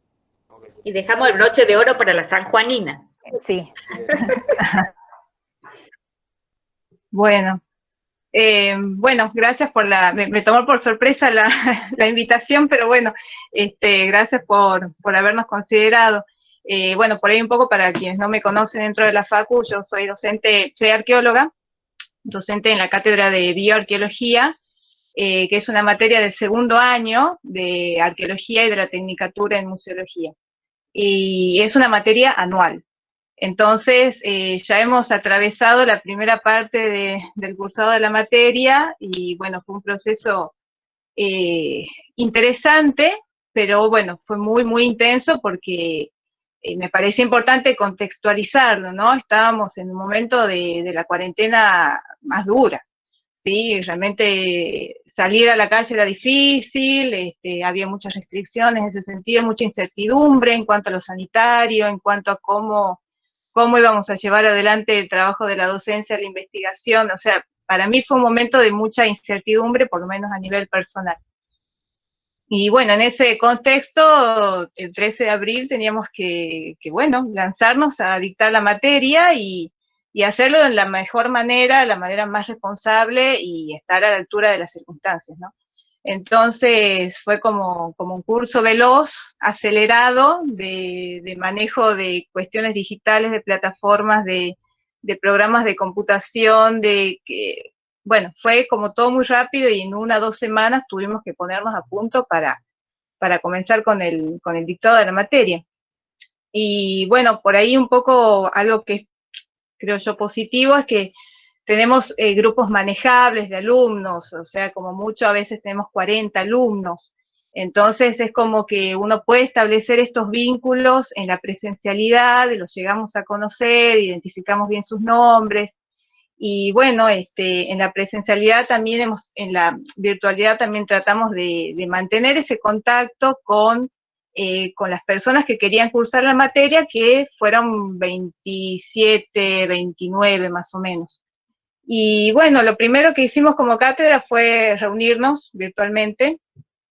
Y dejamos el broche de oro para la sanjuanina. Sí. Bueno. Gracias por me tomó por sorpresa la invitación, pero bueno, gracias por habernos considerado. Por ahí un poco para quienes no me conocen dentro de la Facu, yo soy docente, soy arqueóloga, docente en la cátedra de bioarqueología, que es una materia del segundo año de arqueología y de la tecnicatura en museología. Y es una materia anual. Entonces, ya hemos atravesado la primera parte del cursado de la materia y bueno, fue un proceso interesante, pero bueno, fue muy, muy intenso porque me parece importante contextualizarlo, ¿no? Estábamos en un momento de la cuarentena más dura, ¿sí? Realmente salir a la calle era difícil, había muchas restricciones en ese sentido, mucha incertidumbre en cuanto a lo sanitario, en cuanto a cómo íbamos a llevar adelante el trabajo de la docencia, la investigación, o sea, para mí fue un momento de mucha incertidumbre, por lo menos a nivel personal. Y bueno, en ese contexto, el 13 de abril teníamos bueno, lanzarnos a dictar la materia y hacerlo de la mejor manera, la manera más responsable y estar a la altura de las circunstancias, ¿no? Entonces fue como un curso veloz, acelerado, de manejo de cuestiones digitales, de plataformas, de programas de computación, bueno, fue como todo muy rápido y en 1 o 2 semanas tuvimos que ponernos a punto para comenzar con el dictado de la materia. Y bueno, por ahí un poco algo que creo yo positivo es que tenemos grupos manejables de alumnos, o sea, como mucho a veces tenemos 40 alumnos, entonces es como que uno puede establecer estos vínculos en la presencialidad, los llegamos a conocer, identificamos bien sus nombres, y bueno, en la presencialidad también en la virtualidad también tratamos de mantener ese contacto con las personas que querían cursar la materia, que fueron 27, 29 más o menos. Y bueno, lo primero que hicimos como cátedra fue reunirnos virtualmente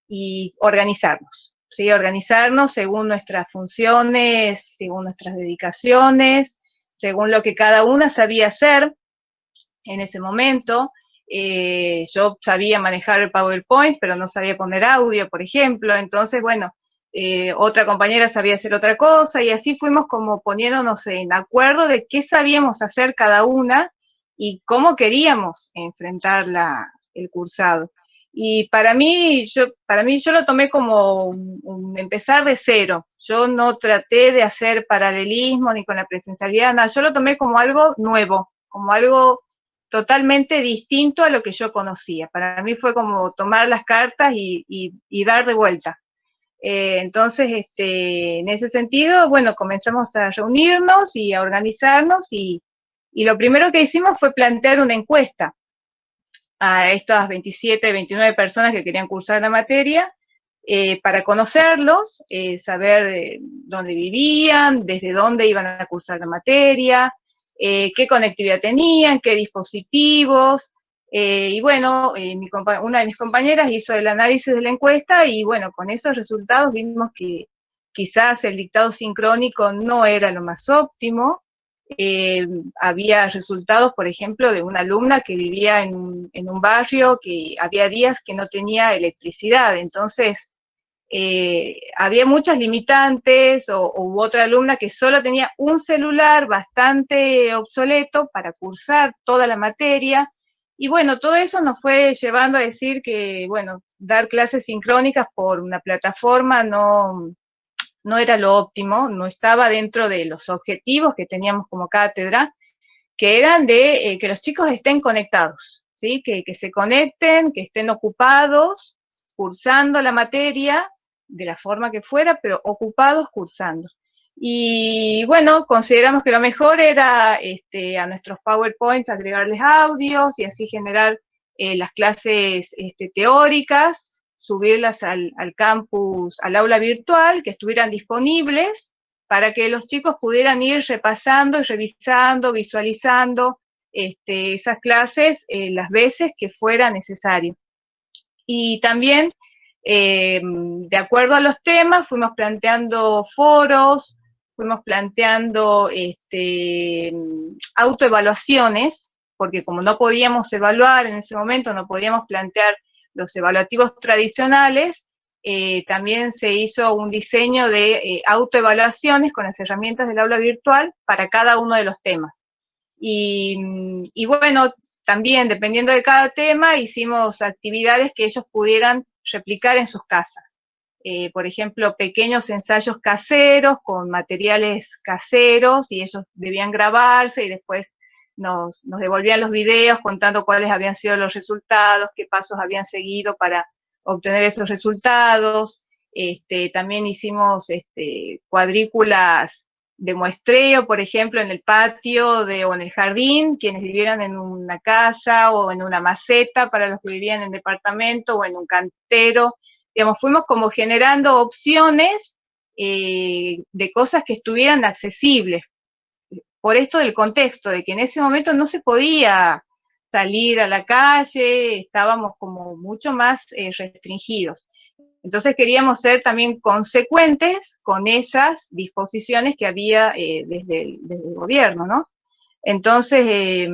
y organizarnos, ¿sí? Organizarnos según nuestras funciones, según nuestras dedicaciones, según lo que cada una sabía hacer en ese momento. Yo sabía manejar el PowerPoint, pero no sabía poner audio, por ejemplo. Entonces, bueno, otra compañera sabía hacer otra cosa y así fuimos como poniéndonos en acuerdo de qué sabíamos hacer cada una y cómo queríamos enfrentar el cursado. Y para mí yo lo tomé como un empezar de cero. Yo no traté de hacer paralelismo ni con la presencialidad, nada. Yo lo tomé como algo nuevo, como algo totalmente distinto a lo que yo conocía. Para mí fue como tomar las cartas y dar de vuelta. Entonces, en ese sentido, bueno, comenzamos a reunirnos y a organizarnos y lo primero que hicimos fue plantear una encuesta a estas 27, 29 personas que querían cursar la materia, para conocerlos, saber dónde vivían, desde dónde iban a cursar la materia, qué conectividad tenían, qué dispositivos, y bueno, una de mis compañeras hizo el análisis de la encuesta y bueno, con esos resultados vimos que quizás el dictado sincrónico no era lo más óptimo. Había resultados, por ejemplo, de una alumna que vivía en un barrio que había días que no tenía electricidad, entonces había muchas limitantes, o hubo otra alumna que solo tenía un celular bastante obsoleto para cursar toda la materia, y bueno, todo eso nos fue llevando a decir que, bueno, dar clases sincrónicas por una plataforma no era lo óptimo, no estaba dentro de los objetivos que teníamos como cátedra, que eran de que los chicos estén conectados, ¿sí? Que se conecten, que estén ocupados, cursando la materia, de la forma que fuera, pero ocupados cursando. Y bueno, consideramos que lo mejor era a nuestros PowerPoints agregarles audios y así generar las clases teóricas, subirlas al campus, al aula virtual, que estuvieran disponibles para que los chicos pudieran ir repasando y revisando, visualizando esas clases las veces que fuera necesario. Y también, de acuerdo a los temas, fuimos planteando foros, fuimos planteando autoevaluaciones, porque como no podíamos evaluar en ese momento, no podíamos plantear los evaluativos tradicionales, también se hizo un diseño de autoevaluaciones con las herramientas del aula virtual para cada uno de los temas. Y bueno, también dependiendo de cada tema, hicimos actividades que ellos pudieran replicar en sus casas. por ejemplo, pequeños ensayos caseros con materiales caseros, y ellos debían grabarse y después nos devolvían los videos contando cuáles habían sido los resultados, qué pasos habían seguido para obtener esos resultados. También hicimos cuadrículas de muestreo, por ejemplo, en el patio o en el jardín, quienes vivieran en una casa o en una maceta para los que vivían en departamento o en un cantero. Digamos, fuimos como generando opciones de cosas que estuvieran accesibles. Por esto del contexto, de que en ese momento no se podía salir a la calle, estábamos como mucho más restringidos. Entonces queríamos ser también consecuentes con esas disposiciones que había desde el gobierno, ¿no? Entonces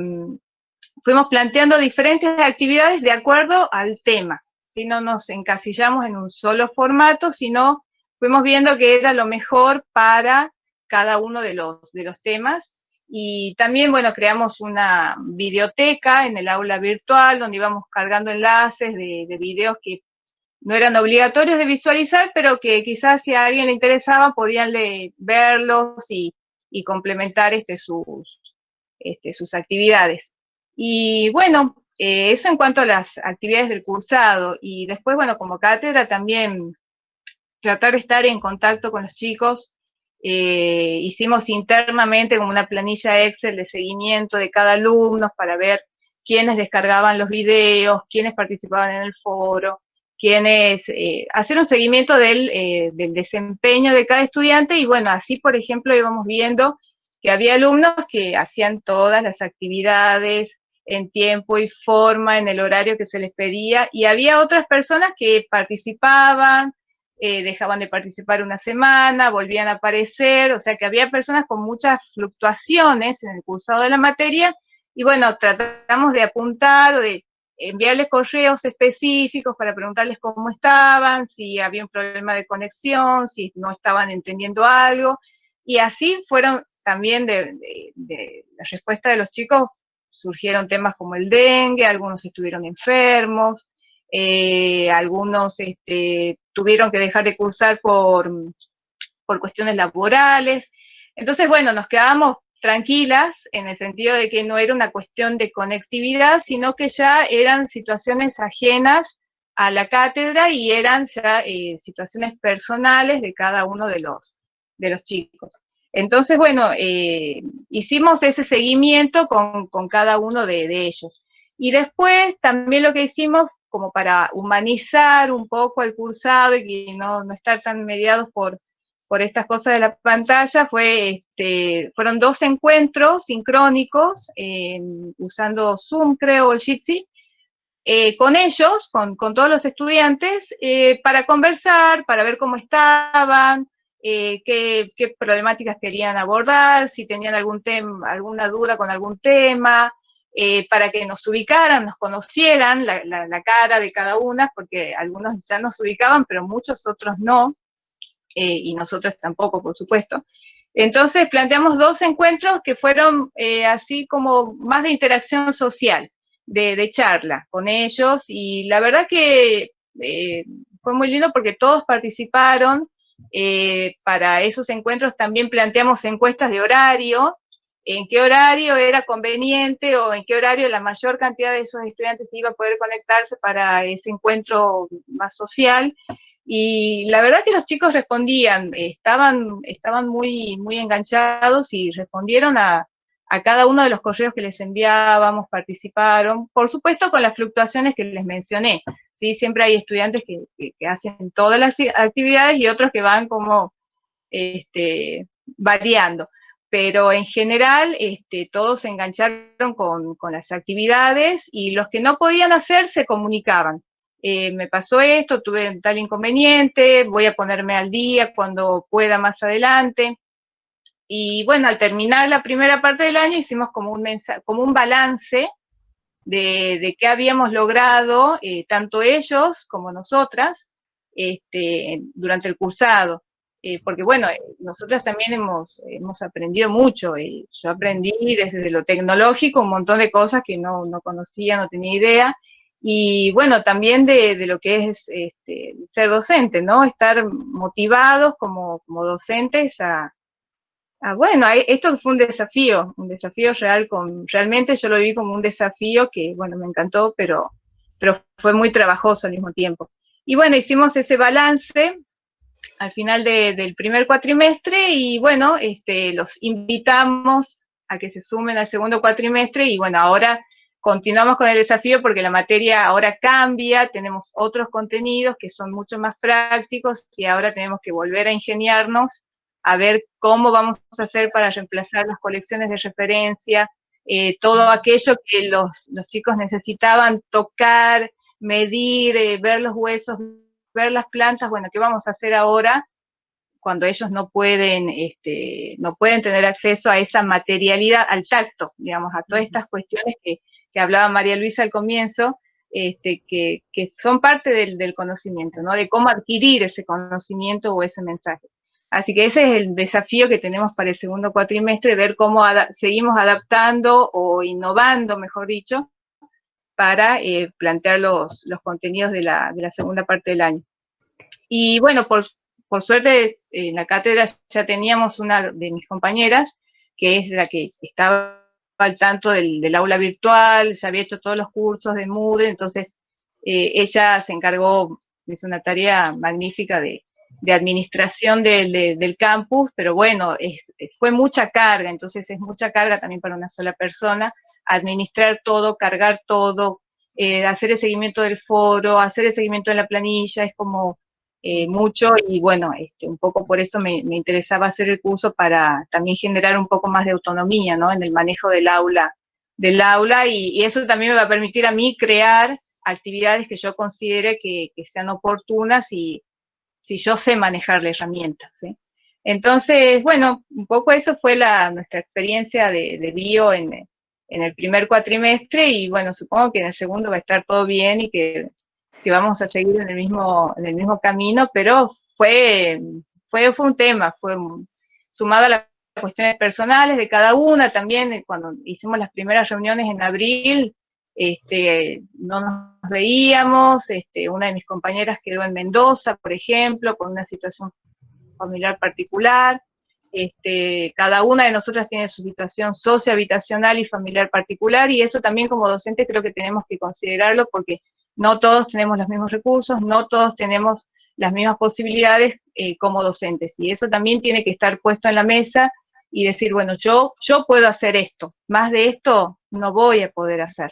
fuimos planteando diferentes actividades de acuerdo al tema, ¿sí? No nos encasillamos en un solo formato, sino fuimos viendo que era lo mejor para cada uno de los temas. Y también, bueno, creamos una videoteca en el aula virtual donde íbamos cargando enlaces de videos que no eran obligatorios de visualizar, pero que quizás si a alguien le interesaba podían verlos y complementar sus actividades. Y bueno, eso en cuanto a las actividades del cursado. Y después, bueno, como cátedra también tratar de estar en contacto con los chicos. Hicimos internamente como una planilla Excel de seguimiento de cada alumno para ver quiénes descargaban los videos, quiénes participaban en el foro, hacer un seguimiento del desempeño de cada estudiante. Y bueno, así por ejemplo íbamos viendo que había alumnos que hacían todas las actividades en tiempo y forma, en el horario que se les pedía, y había otras personas que participaban, dejaban de participar una semana, volvían a aparecer, o sea que había personas con muchas fluctuaciones en el cursado de la materia. Y bueno, tratamos de apuntar o de enviarles correos específicos para preguntarles cómo estaban, si había un problema de conexión, si no estaban entendiendo algo. Y así fueron también de la respuesta de los chicos, surgieron temas como el dengue, algunos estuvieron enfermos, algunos tuvieron que dejar de cursar por cuestiones laborales. Entonces, bueno, nos quedábamos tranquilas en el sentido de que no era una cuestión de conectividad, sino que ya eran situaciones ajenas a la cátedra y eran ya situaciones personales de cada uno de los chicos. Entonces, bueno, hicimos ese seguimiento con cada uno de ellos. Y después también lo que hicimos, como para humanizar un poco el cursado y que no estar tan mediados por estas cosas de la pantalla, fueron 2 encuentros sincrónicos, usando Zoom, creo, o el Jitsi, con ellos, con todos los estudiantes, para conversar, para ver cómo estaban, qué problemáticas querían abordar, si tenían alguna duda con algún tema, para que nos ubicaran, nos conocieran la cara de cada una, porque algunos ya nos ubicaban, pero muchos otros no, y nosotros tampoco, por supuesto. Entonces planteamos 2 encuentros que fueron así como más de interacción social, de charla con ellos, y la verdad que fue muy lindo porque todos participaron. Para esos encuentros también planteamos encuestas de horario, en qué horario era conveniente o en qué horario la mayor cantidad de esos estudiantes iba a poder conectarse para ese encuentro más social. Y la verdad que los chicos respondían, estaban muy, muy enganchados y respondieron a cada uno de los correos que les enviábamos, participaron, por supuesto con las fluctuaciones que les mencioné, ¿sí? Siempre hay estudiantes que hacen todas las actividades y otros que van como variando, pero en general todos se engancharon con las actividades, y los que no podían hacer se comunicaban. Me pasó esto, tuve tal inconveniente, voy a ponerme al día cuando pueda más adelante. Y bueno, al terminar la primera parte del año hicimos como un balance de qué habíamos logrado, tanto ellos como nosotras, durante el cursado. Porque bueno, nosotras también hemos aprendido mucho. Yo aprendí desde lo tecnológico un montón de cosas que no conocía, no tenía idea. y bueno, también de lo que es ser docente, ¿no? Estar motivados como docentes bueno, esto fue un desafío real, realmente yo lo vi como un desafío que, bueno, me encantó, pero fue muy trabajoso al mismo tiempo. Y bueno, hicimos ese balance al final del primer cuatrimestre y bueno, los invitamos a que se sumen al segundo cuatrimestre y bueno, ahora continuamos con el desafío porque la materia ahora cambia, tenemos otros contenidos que son mucho más prácticos y ahora tenemos que volver a ingeniarnos a ver cómo vamos a hacer para reemplazar las colecciones de referencia, todo aquello que los chicos necesitaban tocar, medir, ver los huesos, ver las plantas, bueno, ¿qué vamos a hacer ahora cuando ellos no pueden tener acceso a esa materialidad, al tacto, digamos, a todas estas cuestiones que hablaba María Luisa al comienzo, que son parte del conocimiento, ¿no? De cómo adquirir ese conocimiento o ese mensaje. Así que ese es el desafío que tenemos para el segundo cuatrimestre, ver cómo seguimos adaptando o innovando, mejor dicho, para plantear los contenidos de la segunda parte del año. Y bueno, por suerte en la cátedra ya teníamos una de mis compañeras, que es la que estaba al tanto del aula virtual, ya había hecho todos los cursos de Moodle, entonces ella se encargó, hizo una tarea magnífica de administración del campus, pero bueno, fue mucha carga, entonces es mucha carga también para una sola persona, administrar todo, cargar todo, hacer el seguimiento del foro, hacer el seguimiento de la planilla, es como mucho, y bueno, un poco por eso me interesaba hacer el curso para también generar un poco más de autonomía, ¿no? En el manejo del aula, y eso también me va a permitir a mí crear actividades que yo considere que sean oportunas y si yo sé manejar la herramienta, ¿sí? Entonces, bueno, un poco eso fue nuestra experiencia de bio en el primer cuatrimestre, y bueno, supongo que en el segundo va a estar todo bien y que vamos a seguir en el mismo camino, pero fue un tema, fue sumado a las cuestiones personales de cada una también, cuando hicimos las primeras reuniones en abril, no nos veíamos, una de mis compañeras quedó en Mendoza, por ejemplo, con una situación familiar particular, cada una de nosotras tiene su situación sociohabitacional y familiar particular, y eso también como docentes creo que tenemos que considerarlo, porque no todos tenemos los mismos recursos, no todos tenemos las mismas posibilidades como docentes, y eso también tiene que estar puesto en la mesa y decir, bueno, yo puedo hacer esto, más de esto no voy a poder hacer.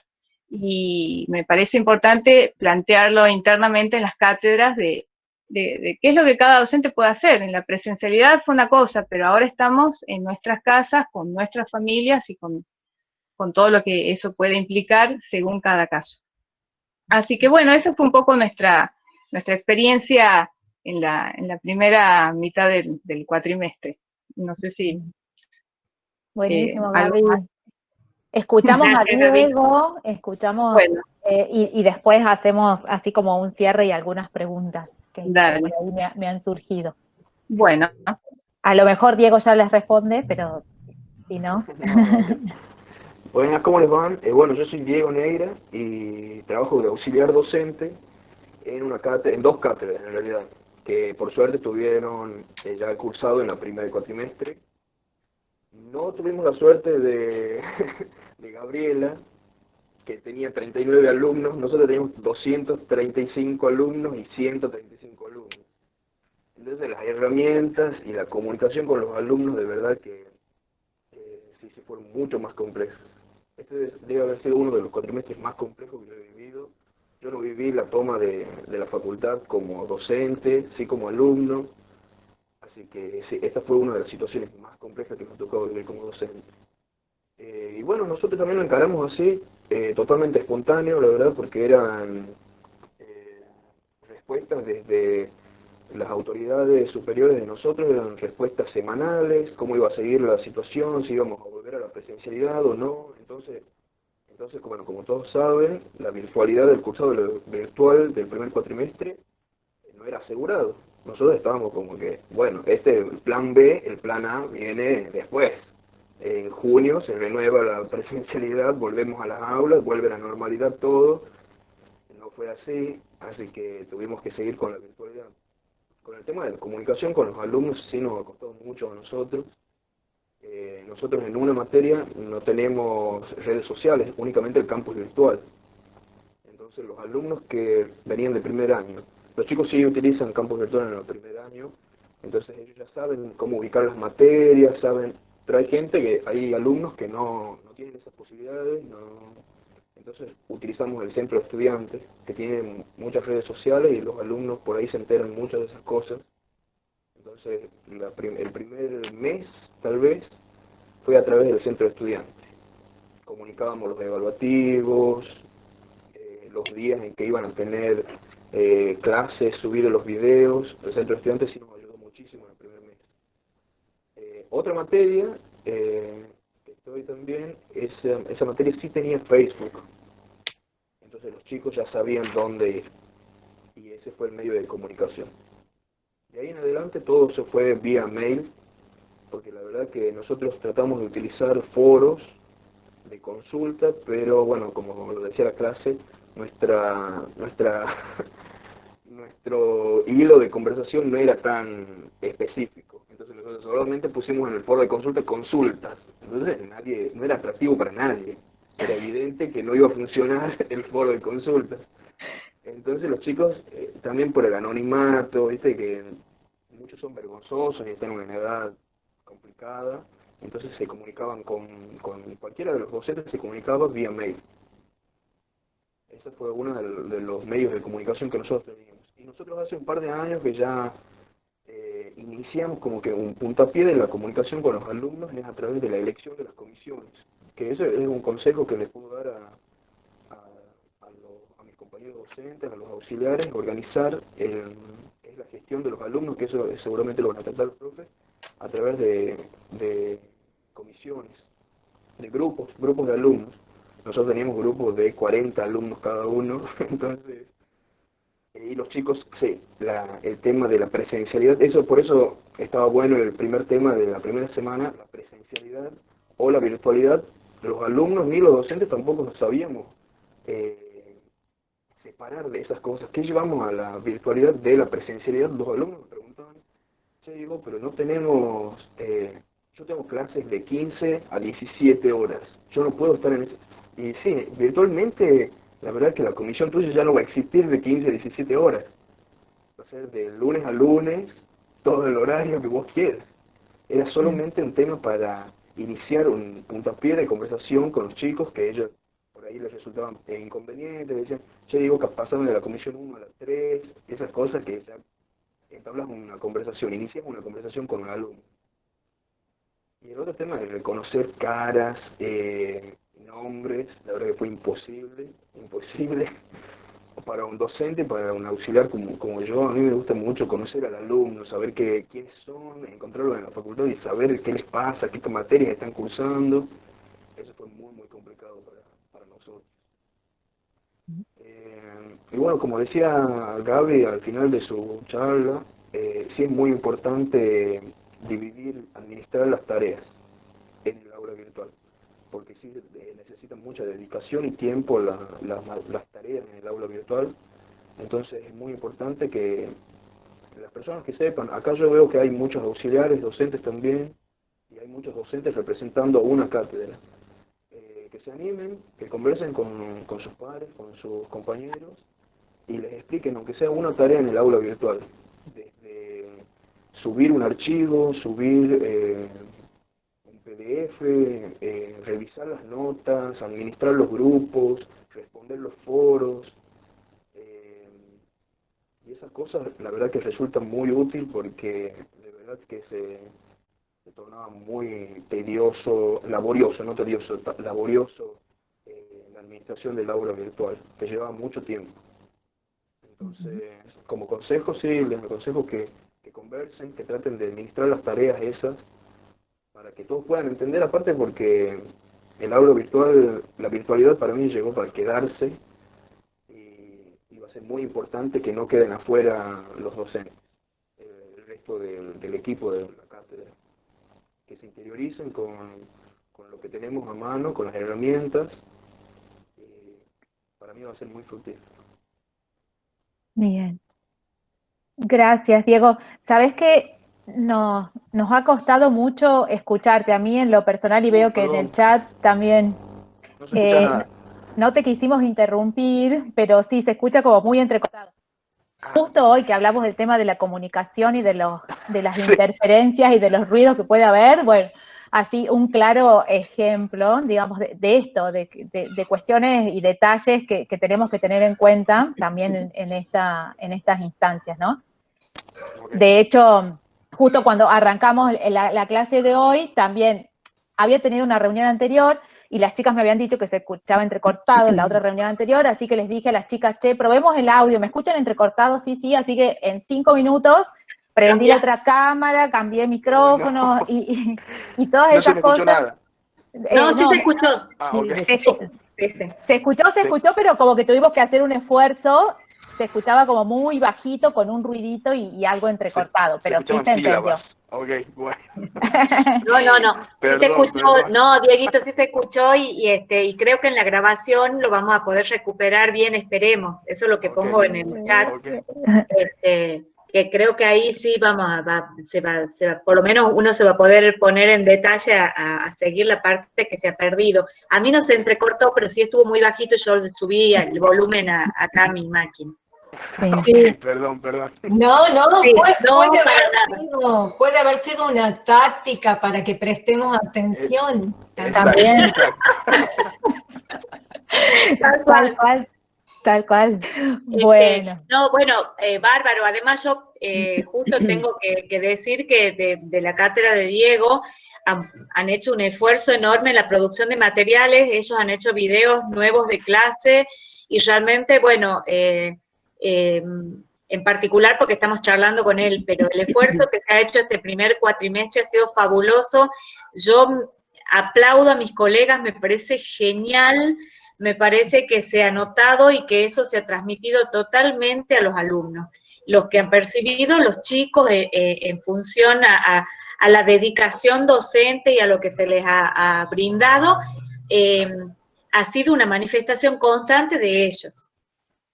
Y me parece importante plantearlo internamente en las cátedras de qué es lo que cada docente puede hacer. En la presencialidad fue una cosa, pero ahora estamos en nuestras casas, con nuestras familias y con todo lo que eso puede implicar según cada caso. Así que bueno, esa fue un poco nuestra experiencia en la primera mitad del cuatrimestre. No sé si... Buenísimo, algo Gaby. más. Escuchamos a Gracias, Gaby. Diego, escuchamos, Bueno, y después hacemos así como un cierre y algunas preguntas que dale. por ahí me han surgido. Bueno, A lo mejor Diego ya les responde, pero si no. Buenas, ¿cómo les van? Bueno, yo soy Diego Neira y trabajo de auxiliar docente en dos cátedras en realidad, que por suerte tuvieron ya cursado en la primera cuatrimestre. No tuvimos la suerte de Gabriela, que tenía 39 alumnos, nosotros teníamos 235 alumnos y 135 alumnos. Entonces las herramientas y la comunicación con los alumnos de verdad que sí fueron mucho más complejas. Este debe haber sido uno de los cuatrimestres más complejos que yo he vivido. Yo no viví la toma de la facultad como docente, sí como alumno. Así que sí, esta fue una de las situaciones más complejas que nos tocó vivir como docente. Y bueno, nosotros también lo encaramos así, totalmente espontáneo, la verdad, porque eran respuestas desde las autoridades superiores de nosotros, eran respuestas semanales, cómo iba a seguir la situación, si íbamos a volver a la presencialidad o no. Entonces bueno, como todos saben, la virtualidad del cursado virtual del primer cuatrimestre no era asegurado. Nosotros estábamos como que, bueno, este es el plan B, el plan A viene después. En junio se renueva la presencialidad, volvemos a las aulas, vuelve a la normalidad todo. fue así que tuvimos que seguir con la virtualidad. Con el tema de la comunicación con los alumnos sí nos ha costado mucho a nosotros. Nosotros en una materia no tenemos redes sociales, únicamente el campus virtual. Entonces los alumnos que venían de primer año, los chicos sí utilizan campus virtual en el primer año, entonces ellos ya saben cómo ubicar las materias, saben, pero hay alumnos que no tienen esas posibilidades, entonces utilizamos el centro de estudiantes, que tiene muchas redes sociales y los alumnos por ahí se enteran muchas de esas cosas. Entonces el primer mes, tal vez, fue a través del centro de estudiantes. Comunicábamos los evaluativos, los días en que iban a tener clases, subir los videos. El centro de estudiantes sí nos ayudó muchísimo en el primer mes. Otra materia que estoy también, esa materia sí tenía Facebook. Entonces los chicos ya sabían dónde ir. Y ese fue el medio de comunicación. De ahí en adelante todo se fue vía mail, porque la verdad que nosotros tratamos de utilizar foros de consulta, pero bueno, como lo decía la clase, nuestro hilo de conversación no era tan específico. Entonces nosotros solamente pusimos en el foro de consulta consultas. Entonces no era atractivo para nadie. Era evidente que no iba a funcionar el foro de consultas. Entonces los chicos, también por el anonimato, viste que muchos son vergonzosos y están en una edad complicada, entonces se comunicaban con cualquiera de los docentes, se comunicaba vía mail. Ese fue uno de los medios de comunicación que nosotros teníamos. Y nosotros hace un par de años que ya iniciamos como que un puntapié de la comunicación con los alumnos es a través de la elección de las comisiones, que ese es un consejo que les puedo dar a mis compañeros docentes, a los auxiliares, organizar es la gestión de los alumnos, que eso seguramente lo van a tratar los profes, a través de comisiones, de grupos de alumnos. Nosotros teníamos grupos de 40 alumnos cada uno, entonces, y los chicos, sí, el tema de la presencialidad, por eso estaba bueno el primer tema de la primera semana, la presencialidad o la virtualidad. Los alumnos ni los docentes tampoco sabíamos separar de esas cosas. ¿Qué llevamos a la virtualidad de la presencialidad? Los alumnos me preguntaban, digo, pero no tenemos, yo tengo clases de 15 a 17 horas, yo no puedo estar en eso. Y sí, virtualmente, la verdad es que la comisión tuya ya no va a existir de 15 a 17 horas. Va a ser de lunes a lunes, todo el horario que vos quieras. Era solamente un tema para iniciar un puntapié de conversación con los chicos, que ellos por ahí les resultaban inconvenientes, decían, yo digo que pasaron de la comisión 1 a la 3, esas cosas que ya entablas una conversación, inicias una conversación con un alumno. Y el otro tema es reconocer caras, nombres, la verdad que fue imposible para un docente, para un auxiliar como yo. A mí me gusta mucho conocer al alumno, saber quiénes son, encontrarlos en la facultad y saber qué les pasa, qué materias están cursando. Eso fue muy, muy complicado para nosotros. Y bueno, como decía Gaby al final de su charla, sí es muy importante administrar las tareas en el aula virtual, porque sí necesitan mucha dedicación y tiempo las tareas en el aula virtual. Entonces es muy importante que las personas que sepan, acá yo veo que hay muchos auxiliares, docentes también, y hay muchos docentes representando a una cátedra, que se animen, que conversen con sus padres, con sus compañeros, y les expliquen, aunque sea una tarea en el aula virtual, desde subir un archivo, subir un PDF, revisar las notas, administrar los grupos, responder los foros, y esas cosas la verdad que resultan muy útil porque de verdad que se tornaba muy laborioso la administración del aula virtual, que llevaba mucho tiempo. Entonces, como consejo, sí, les aconsejo que conversen, que traten de administrar las tareas esas, para que todos puedan entender, aparte porque el aula virtual, la virtualidad para mí llegó para quedarse, y va a ser muy importante que no queden afuera los docentes, el resto del equipo de la cátedra, que se interioricen con lo que tenemos a mano, con las herramientas, para mí va a ser muy fructífero. Bien. Gracias, Diego. Sabes que nos ha costado mucho escucharte a mí en lo personal y veo que en el Perdón, chat también no se escucha nada. no te quisimos interrumpir, pero sí se escucha como muy entrecortado. Justo hoy que hablamos del tema de la comunicación y de las interferencias y de los ruidos que puede haber, bueno, así un claro ejemplo, digamos, de esto, de cuestiones y detalles que tenemos que tener en cuenta también en estas instancias, ¿no? Ok. De hecho, justo cuando arrancamos la clase de hoy, también había tenido una reunión anterior y las chicas me habían dicho que se escuchaba entrecortado en la otra reunión anterior, así que les dije a las chicas, che, probemos el audio, ¿me escuchan entrecortado? Sí, sí, así que en 5 minutos prendí la otra cámara, cambié micrófono No, y todas no se esas me escuchó cosas. nada. No, sí se No, escuchó. Ah, ok. Sí, sí. se Sí. escuchó, pero como que tuvimos que hacer un esfuerzo, se escuchaba como muy bajito, con un ruidito y algo entrecortado, Se pero sí escuchaban se entendió. sílabas. Ok, bueno. No. Sí se Perdón, escuchó, perdón. no, Dieguito, sí se escuchó y creo que en la grabación lo vamos a poder recuperar bien, esperemos. Eso es lo que Ok, pongo en el chat. ok. Que creo que ahí sí por lo menos uno se va a poder poner en detalle a seguir la parte que se ha perdido. A mí no se entrecortó, pero sí estuvo muy bajito, yo subí el volumen acá a mi máquina. Sí. Perdón. No, Sí, no, para puede haber sido una táctica para que prestemos atención. También, Tal tal cual. cual, tal cual. Bueno, No, bueno, bárbaro. Además, yo justo tengo que decir que de la cátedra de Diego han hecho un esfuerzo enorme en la producción de materiales. Ellos han hecho videos nuevos de clase y realmente, bueno, en particular porque estamos charlando con él, pero el esfuerzo que se ha hecho este primer cuatrimestre ha sido fabuloso. Yo aplaudo a mis colegas, me parece genial. Me parece que se ha notado y que eso se ha transmitido totalmente a los alumnos. Los que han percibido los chicos en función a la dedicación docente y a lo que se les ha brindado, ha sido una manifestación constante de ellos.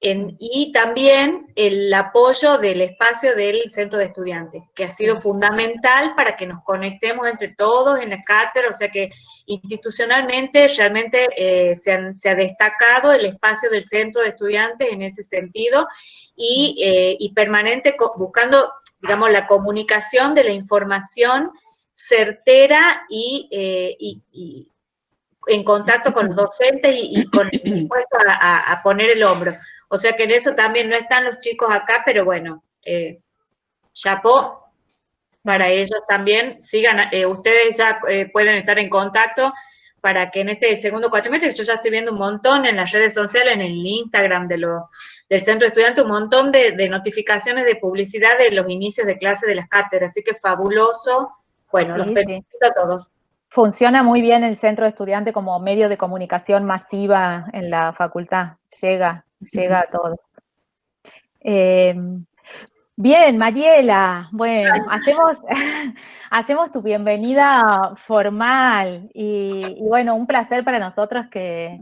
Y también el apoyo del espacio del centro de estudiantes, que ha sido fundamental para que nos conectemos entre todos en la cátedra, o sea que institucionalmente realmente se ha destacado el espacio del centro de estudiantes en ese sentido y permanente buscando, digamos, la comunicación de la información certera y en contacto con los docentes y con el dispuesto a poner el hombro. O sea que en eso también no están los chicos acá, pero bueno, chapó para ellos también. Sigan, ustedes ya pueden estar en contacto para que en este segundo cuatrimestre, yo ya estoy viendo un montón en las redes sociales, en el Instagram del Centro de Estudiantes, un montón de notificaciones de publicidad de los inicios de clase de las cátedras, así que fabuloso. Bueno, los felicito a todos. Funciona muy bien el centro de estudiantes como medio de comunicación masiva en la facultad, llega a todos. Bien, Mariela, bueno, hacemos tu bienvenida formal y bueno, un placer para nosotros que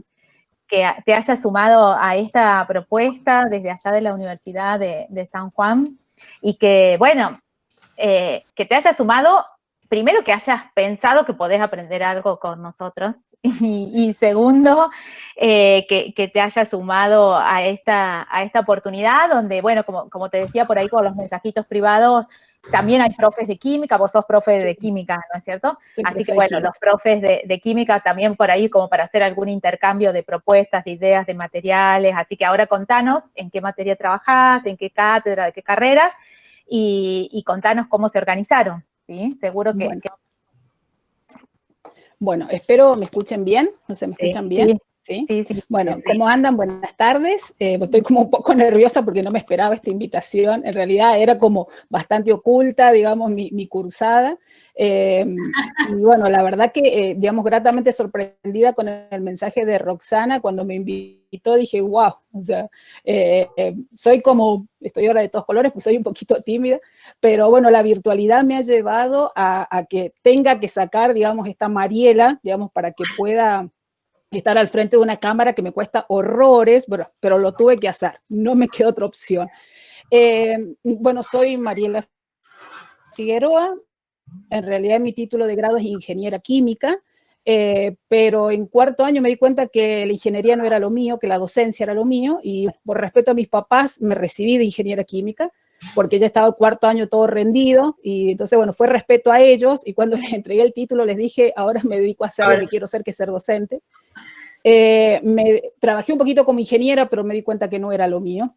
te hayas sumado a esta propuesta desde allá de la Universidad de San Juan y que, bueno, que te hayas sumado, primero que hayas pensado que podés aprender algo con nosotros y segundo, que te hayas sumado a esta oportunidad donde, bueno, como te decía por ahí con los mensajitos privados, también hay profes de química, vos sos profe de química, ¿no es cierto? Así que bueno, los profes de química también por ahí como para hacer algún intercambio de propuestas, de ideas, de materiales, así que ahora contanos en qué materia trabajás, en qué cátedra, de qué carreras, y contanos cómo se organizaron, ¿sí? Seguro que... Bueno, espero me escuchen bien, ¿no se me escuchan bien? ¿Sí? Bueno, ¿cómo andan? Buenas tardes. Estoy como un poco nerviosa porque no me esperaba esta invitación. En realidad era como bastante oculta, digamos, mi cursada. Y bueno, la verdad que, digamos, gratamente sorprendida con el mensaje de Roxana cuando me invitó, dije, wow, o sea, estoy ahora de todos colores, pues soy un poquito tímida, pero bueno, la virtualidad me ha llevado a que tenga que sacar, digamos, esta Mariela, digamos, para que pueda estar al frente de una cámara que me cuesta horrores, pero lo tuve que hacer, no me quedó otra opción. Bueno, soy Mariela Figueroa, en realidad mi título de grado es ingeniera química, pero en cuarto año me di cuenta que la ingeniería no era lo mío, que la docencia era lo mío, y por respeto a mis papás me recibí de ingeniera química, porque ya estaba cuarto año todo rendido, y entonces, bueno, fue respeto a ellos, y cuando les entregué el título les dije, ahora me dedico a hacer lo que quiero hacer, que es ser docente. Trabajé un poquito como ingeniera, pero me di cuenta que no era lo mío.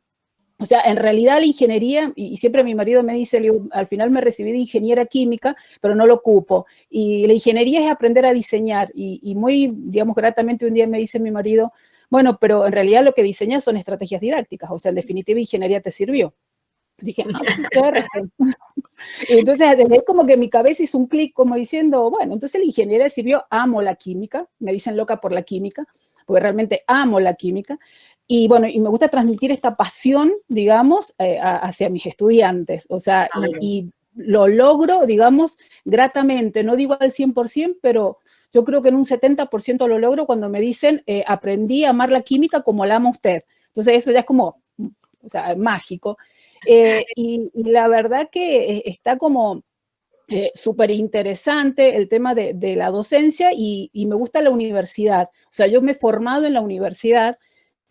O sea, en realidad la ingeniería, y siempre mi marido me dice, al final me recibí de ingeniera química, pero no lo ocupo. Y la ingeniería es aprender a diseñar. Y muy, digamos, gratamente un día me dice mi marido, bueno, pero en realidad lo que diseñas son estrategias didácticas. O sea, en definitiva, ingeniería te sirvió. Dije, qué razón. Y entonces, desde ahí como que mi cabeza hizo un clic como diciendo, bueno, entonces la ingeniería sirvió, amo la química, me dicen loca por la química, porque realmente amo la química. Y bueno, y me gusta transmitir esta pasión, digamos, hacia mis estudiantes. O sea, y lo logro, digamos, gratamente. No digo al 100%, pero yo creo que en un 70% lo logro cuando me dicen, aprendí a amar la química como la ama usted. Entonces eso ya es como, o sea, mágico. Y la verdad que está como súper interesante el tema de la docencia y me gusta la universidad. O sea, yo me he formado en la universidad,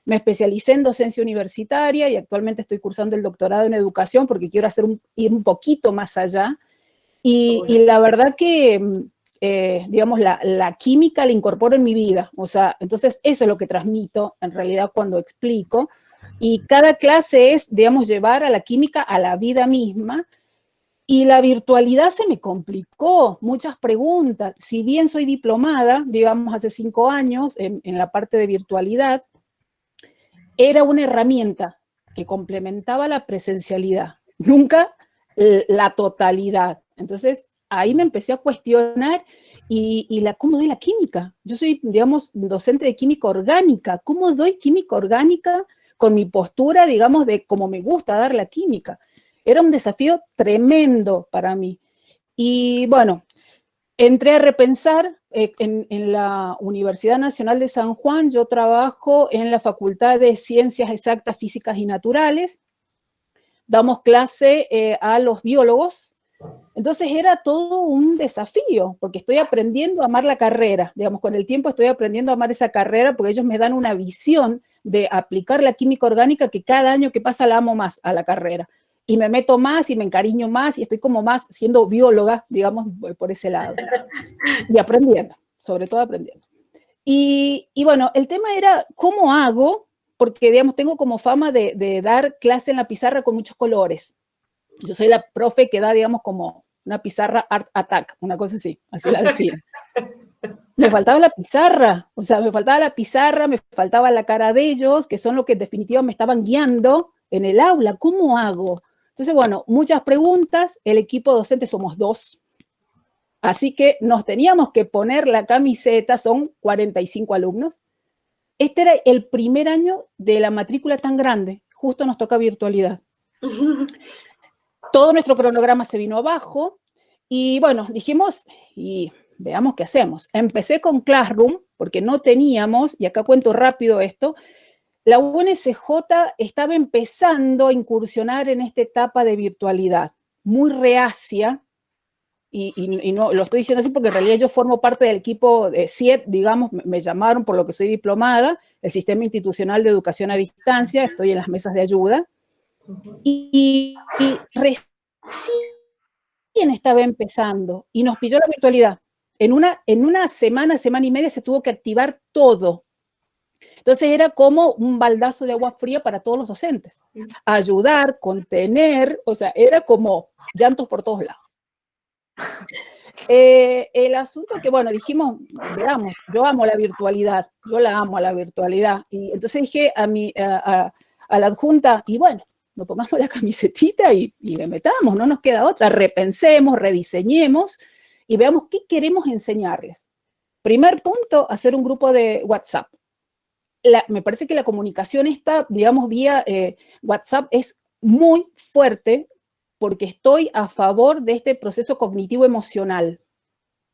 me especialicé en docencia universitaria y actualmente estoy cursando el doctorado en educación porque quiero ir un poquito más allá. Y la verdad que, digamos, la química la incorporo en mi vida. O sea, entonces eso es lo que transmito en realidad cuando explico. Y cada clase es, digamos, llevar a la química a la vida misma. Y la virtualidad se me complicó, muchas preguntas. Si bien soy diplomada, digamos, hace 5 años en la parte de virtualidad, era una herramienta que complementaba la presencialidad, nunca la totalidad. Entonces, ahí me empecé a cuestionar ¿cómo doy la química? Yo soy, digamos, docente de química orgánica. ¿Cómo doy química orgánica con mi postura, digamos, de cómo me gusta dar la química? Era un desafío tremendo para mí. Y bueno, entré a repensar en la Universidad Nacional de San Juan. Yo trabajo en la Facultad de Ciencias Exactas, Físicas y Naturales. Damos clase a los biólogos. Entonces era todo un desafío, porque estoy aprendiendo a amar la carrera. Digamos, con el tiempo estoy aprendiendo a amar esa carrera porque ellos me dan una visión de aplicar la química orgánica que cada año que pasa la amo más a la carrera. Y me meto más y me encariño más y estoy como más siendo bióloga, digamos, por ese lado. Y aprendiendo, sobre todo aprendiendo. Y bueno, el tema era, ¿cómo hago? Porque, digamos, tengo como fama de dar clase en la pizarra con muchos colores. Yo soy la profe que da, digamos, como una pizarra Art Attack, una cosa así la defino. Me faltaba la pizarra, o sea, me faltaba la pizarra, me faltaba la cara de ellos, que son los que en definitiva me estaban guiando en el aula. ¿Cómo hago? Entonces, bueno, muchas preguntas, el equipo docente somos 2, así que nos teníamos que poner la camiseta, son 45 alumnos. Este era el primer año de la matrícula tan grande, justo nos toca virtualidad. Todo nuestro cronograma se vino abajo y bueno, dijimos, y veamos qué hacemos. Empecé con Classroom, porque no teníamos, y acá cuento rápido esto, la UNSJ estaba empezando a incursionar en esta etapa de virtualidad, muy reacia, y no lo estoy diciendo así porque en realidad yo formo parte del equipo de CIED, digamos, me llamaron por lo que soy diplomada, el Sistema Institucional de Educación a Distancia, estoy en las mesas de ayuda, y recién estaba empezando, y nos pilló la virtualidad. En una semana y media se tuvo que activar todo. Entonces era como un baldazo de agua fría para todos los docentes. Ayudar, contener, o sea, era como llantos por todos lados. El asunto que, bueno, dijimos, veamos, yo amo la virtualidad, yo la amo a la virtualidad. Y entonces dije a la adjunta, y bueno, nos pongamos la camisetita y le metamos, no nos queda otra, repensemos, rediseñemos y veamos qué queremos enseñarles. Primer punto, hacer un grupo de WhatsApp. Me parece que la comunicación esta, digamos, vía WhatsApp es muy fuerte porque estoy a favor de este proceso cognitivo emocional.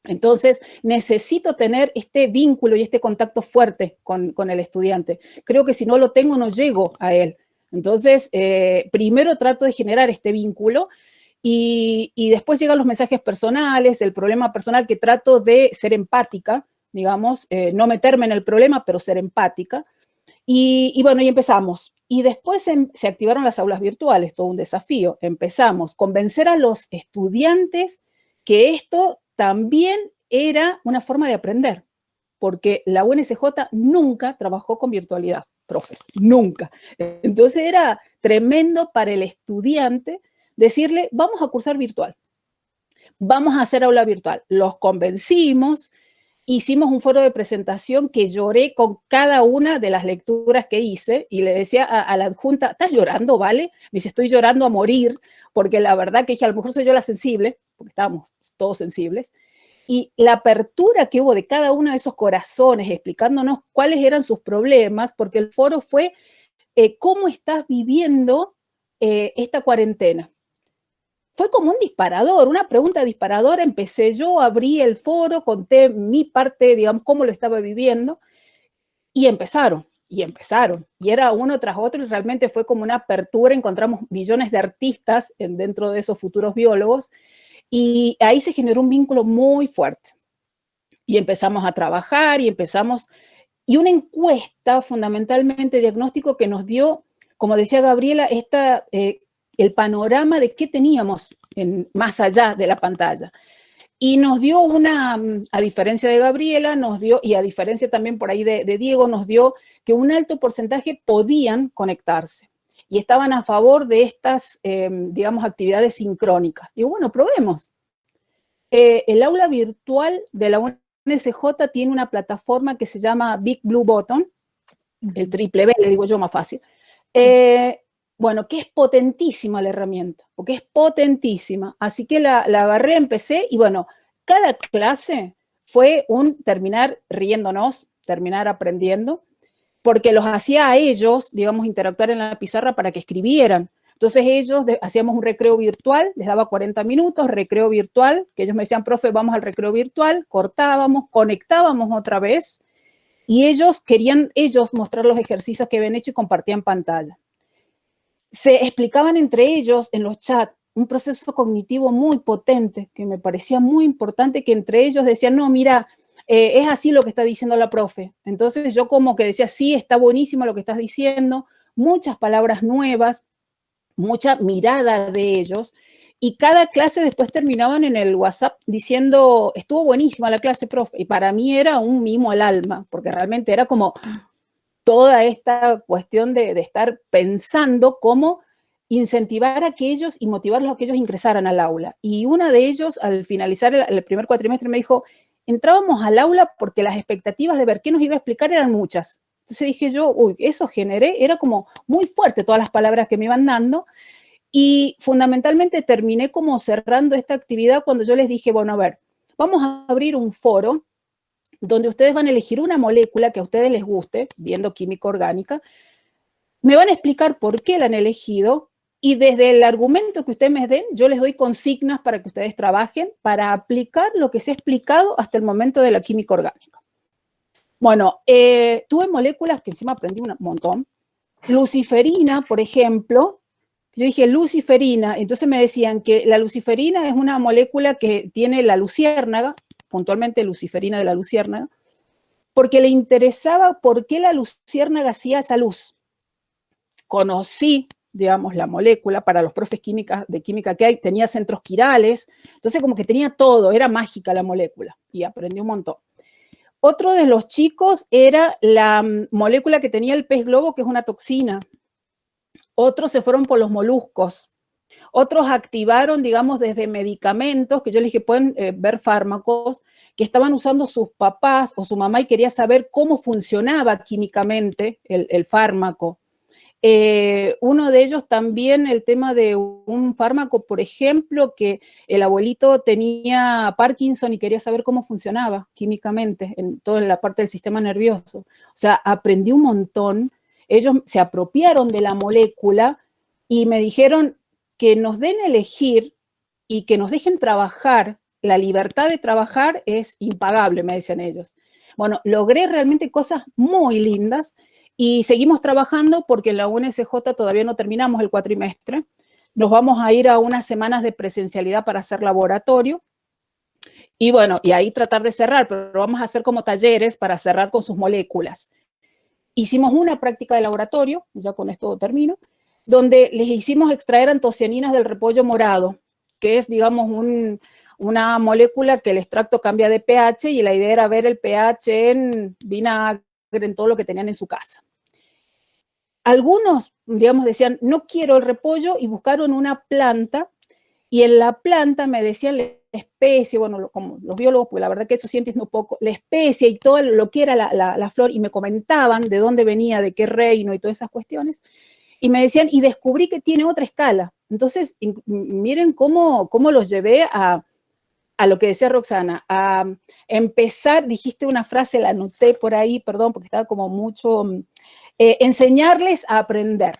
Entonces, necesito tener este vínculo y este contacto fuerte con el estudiante. Creo que si no lo tengo, no llego a él. Entonces, primero trato de generar este vínculo y después llegan los mensajes personales, el problema personal, que trato de ser empática, digamos, no meterme en el problema, pero ser empática. Y bueno, y empezamos. Y después se activaron las aulas virtuales, todo un desafío. Empezamos a convencer a los estudiantes que esto también era una forma de aprender, porque la UNSJ nunca trabajó con virtualidad, profes, nunca. Entonces era tremendo para el estudiante decirle, vamos a cursar virtual, vamos a hacer aula virtual. Los convencimos, hicimos un foro de presentación que lloré con cada una de las lecturas que hice y le decía a la adjunta, ¿estás llorando, vale? Me dice, estoy llorando a morir, porque la verdad que dije, a lo mejor soy yo la sensible, porque estábamos todos sensibles, y la apertura que hubo de cada uno de esos corazones explicándonos cuáles eran sus problemas, porque el foro fue, ¿cómo estás viviendo esta cuarentena? Fue como un disparador, una pregunta disparadora. Empecé yo, abrí el foro, conté mi parte, digamos, cómo lo estaba viviendo, y empezaron. Y era uno tras otro, y realmente fue como una apertura. Encontramos millones de artistas dentro de esos futuros biólogos, y ahí se generó un vínculo muy fuerte. Y empezamos a trabajar, y una encuesta fundamentalmente diagnóstico que nos dio, como decía Gabriela, el panorama de qué teníamos más allá de la pantalla. Y nos dio a diferencia de Gabriela, y a diferencia también por ahí de Diego, nos dio que un alto porcentaje podían conectarse y estaban a favor de estas, digamos, actividades sincrónicas. Digo, bueno, probemos. El aula virtual de la UNSJ tiene una plataforma que se llama Big Blue Button, el triple B, le digo yo más fácil. Bueno, que es potentísima la herramienta, porque es potentísima. Así que la agarré, empecé, y bueno, cada clase fue un terminar riéndonos, terminar aprendiendo, porque los hacía a ellos, digamos, interactuar en la pizarra para que escribieran. Entonces hacíamos un recreo virtual, les daba 40 minutos, recreo virtual, que ellos me decían, profe, vamos al recreo virtual, cortábamos, conectábamos otra vez, y ellos querían mostrar los ejercicios que habían hecho y compartían pantalla. Se explicaban entre ellos en los chats un proceso cognitivo muy potente, que me parecía muy importante, que entre ellos decían, no, mira, es así lo que está diciendo la profe. Entonces yo como que decía, sí, está buenísimo lo que estás diciendo, muchas palabras nuevas, mucha mirada de ellos, y cada clase después terminaban en el WhatsApp diciendo, estuvo buenísima la clase, profe, y para mí era un mimo al alma, porque realmente era como toda esta cuestión de estar pensando cómo incentivar a aquellos y motivarlos a que ellos ingresaran al aula. Y una de ellos, al finalizar el primer cuatrimestre, me dijo, entrábamos al aula porque las expectativas de ver qué nos iba a explicar eran muchas. Entonces dije yo, uy, eso era como muy fuerte todas las palabras que me iban dando, y fundamentalmente terminé como cerrando esta actividad cuando yo les dije, bueno, a ver, vamos a abrir un foro donde ustedes van a elegir una molécula que a ustedes les guste, viendo química orgánica, me van a explicar por qué la han elegido, y desde el argumento que ustedes me den, yo les doy consignas para que ustedes trabajen para aplicar lo que se ha explicado hasta el momento de la química orgánica. Bueno, tuve moléculas que encima aprendí un montón. Luciferina, por ejemplo, yo dije luciferina, entonces me decían que la luciferina es una molécula que tiene la luciérnaga, puntualmente luciferina de la luciérnaga, porque le interesaba por qué la luciérnaga hacía esa luz. Conocí, digamos, la molécula para los profes de química que hay, tenía centros quirales, entonces como que tenía todo, era mágica la molécula, y aprendí un montón. Otro de los chicos era la molécula que tenía el pez globo, que es una toxina. Otros se fueron por los moluscos. Otros activaron, digamos, desde medicamentos, que yo les dije, pueden ver fármacos, que estaban usando sus papás o su mamá y quería saber cómo funcionaba químicamente el fármaco. Uno de ellos también, el tema de un fármaco, por ejemplo, que el abuelito tenía Parkinson y quería saber cómo funcionaba químicamente en toda la parte del sistema nervioso. O sea, aprendí un montón. Ellos se apropiaron de la molécula y me dijeron que nos den a elegir y que nos dejen trabajar la libertad de trabajar es impagable, me decían ellos. Bueno, logré realmente cosas muy lindas y seguimos trabajando porque en la UNSJ todavía no terminamos el cuatrimestre. Nos vamos a ir a unas semanas de presencialidad para hacer laboratorio. Y bueno, y ahí tratar de cerrar, pero vamos a hacer como talleres para cerrar con sus moléculas. Hicimos una práctica de laboratorio, ya con esto termino, donde les hicimos extraer antocianinas del repollo morado, que es, digamos, una molécula que el extracto cambia de pH, y la idea era ver el pH en vinagre, en todo lo que tenían en su casa. Algunos, digamos, decían, no quiero el repollo, y buscaron una planta, y en la planta me decían la especie, bueno, como los biólogos, pues la verdad que eso sí entiendo un poco, la especie y todo lo que era la flor, y me comentaban de dónde venía, de qué reino y todas esas cuestiones, y me decían, y descubrí que tiene otra escala. Entonces, miren cómo los llevé a lo que decía Roxana, a empezar, dijiste una frase, la anoté por ahí, perdón, porque estaba como mucho, enseñarles a aprender.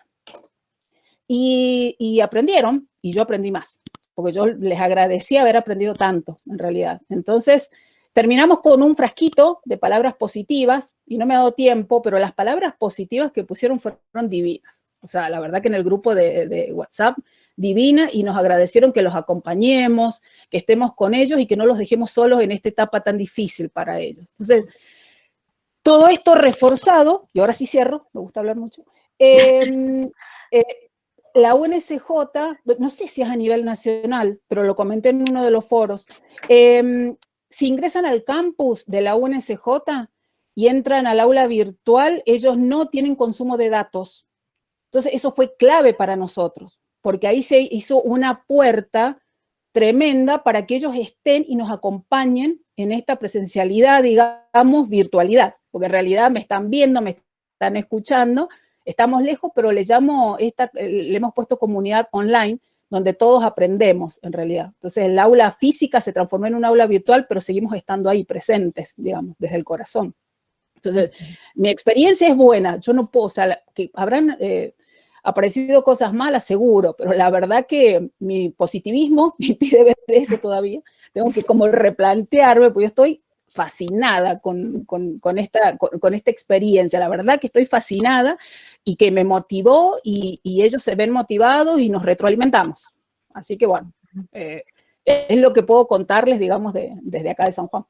Y aprendieron, y yo aprendí más, porque yo les agradecí haber aprendido tanto, en realidad. Entonces, terminamos con un frasquito de palabras positivas, y no me ha dado tiempo, pero las palabras positivas que pusieron fueron divinas. O sea, la verdad que en el grupo de WhatsApp, divina, y nos agradecieron que los acompañemos, que estemos con ellos y que no los dejemos solos en esta etapa tan difícil para ellos. Entonces, todo esto reforzado, y ahora sí cierro, me gusta hablar mucho, la UNSJ, no sé si es a nivel nacional, pero lo comenté en uno de los foros, si ingresan al campus de la UNSJ y entran al aula virtual, ellos no tienen consumo de datos. Entonces, eso fue clave para nosotros, porque ahí se hizo una puerta tremenda para que ellos estén y nos acompañen en esta presencialidad, digamos, virtualidad, porque en realidad me están viendo, me están escuchando, estamos lejos, pero le hemos puesto comunidad online, donde todos aprendemos, en realidad. Entonces, el aula física se transformó en un aula virtual, pero seguimos estando ahí presentes, digamos, desde el corazón. Entonces, mi experiencia es buena. Yo no puedo, o sea, que habrán aparecido cosas malas, seguro, pero la verdad que mi positivismo me impide ver eso todavía. Tengo que como replantearme, porque yo estoy fascinada con esta experiencia. La verdad que estoy fascinada y que me motivó, y ellos se ven motivados y nos retroalimentamos. Así que bueno, es lo que puedo contarles, digamos, desde acá de San Juan.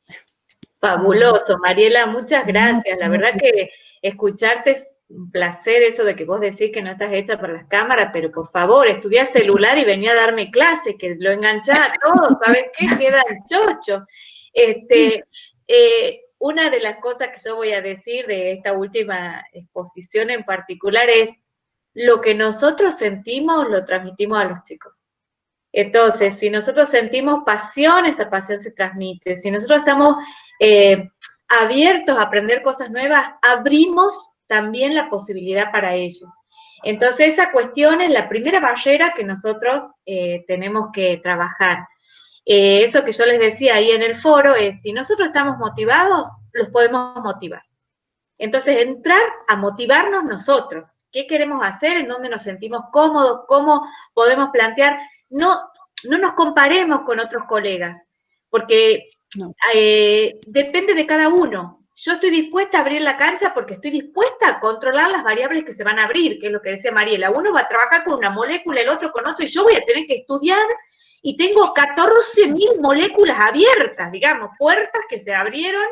Fabuloso, Mariela, muchas gracias. La verdad que escucharte es un placer, eso de que vos decís que no estás hecha para las cámaras, pero por favor, estudiá celular y venía a darme clases, que lo enganchás a todo, ¿sabes qué? Queda el chocho. Una de las cosas que yo voy a decir de esta última exposición en particular es lo que nosotros sentimos lo transmitimos a los chicos. Entonces, si nosotros sentimos pasión, esa pasión se transmite. Si nosotros estamos abiertos a aprender cosas nuevas, abrimos también la posibilidad para ellos. Entonces, esa cuestión es la primera barrera que nosotros tenemos que trabajar. Eso que yo les decía ahí en el foro es, si nosotros estamos motivados, los podemos motivar. Entonces, entrar a motivarnos nosotros. ¿Qué queremos hacer? ¿En dónde nos sentimos cómodos? ¿Cómo podemos plantear? No nos comparemos con otros colegas, porque depende de cada uno. Yo estoy dispuesta a abrir la cancha porque estoy dispuesta a controlar las variables que se van a abrir, que es lo que decía Mariela. Uno va a trabajar con una molécula, el otro con otro, y yo voy a tener que estudiar, y tengo 14.000 moléculas abiertas, digamos, puertas que se abrieron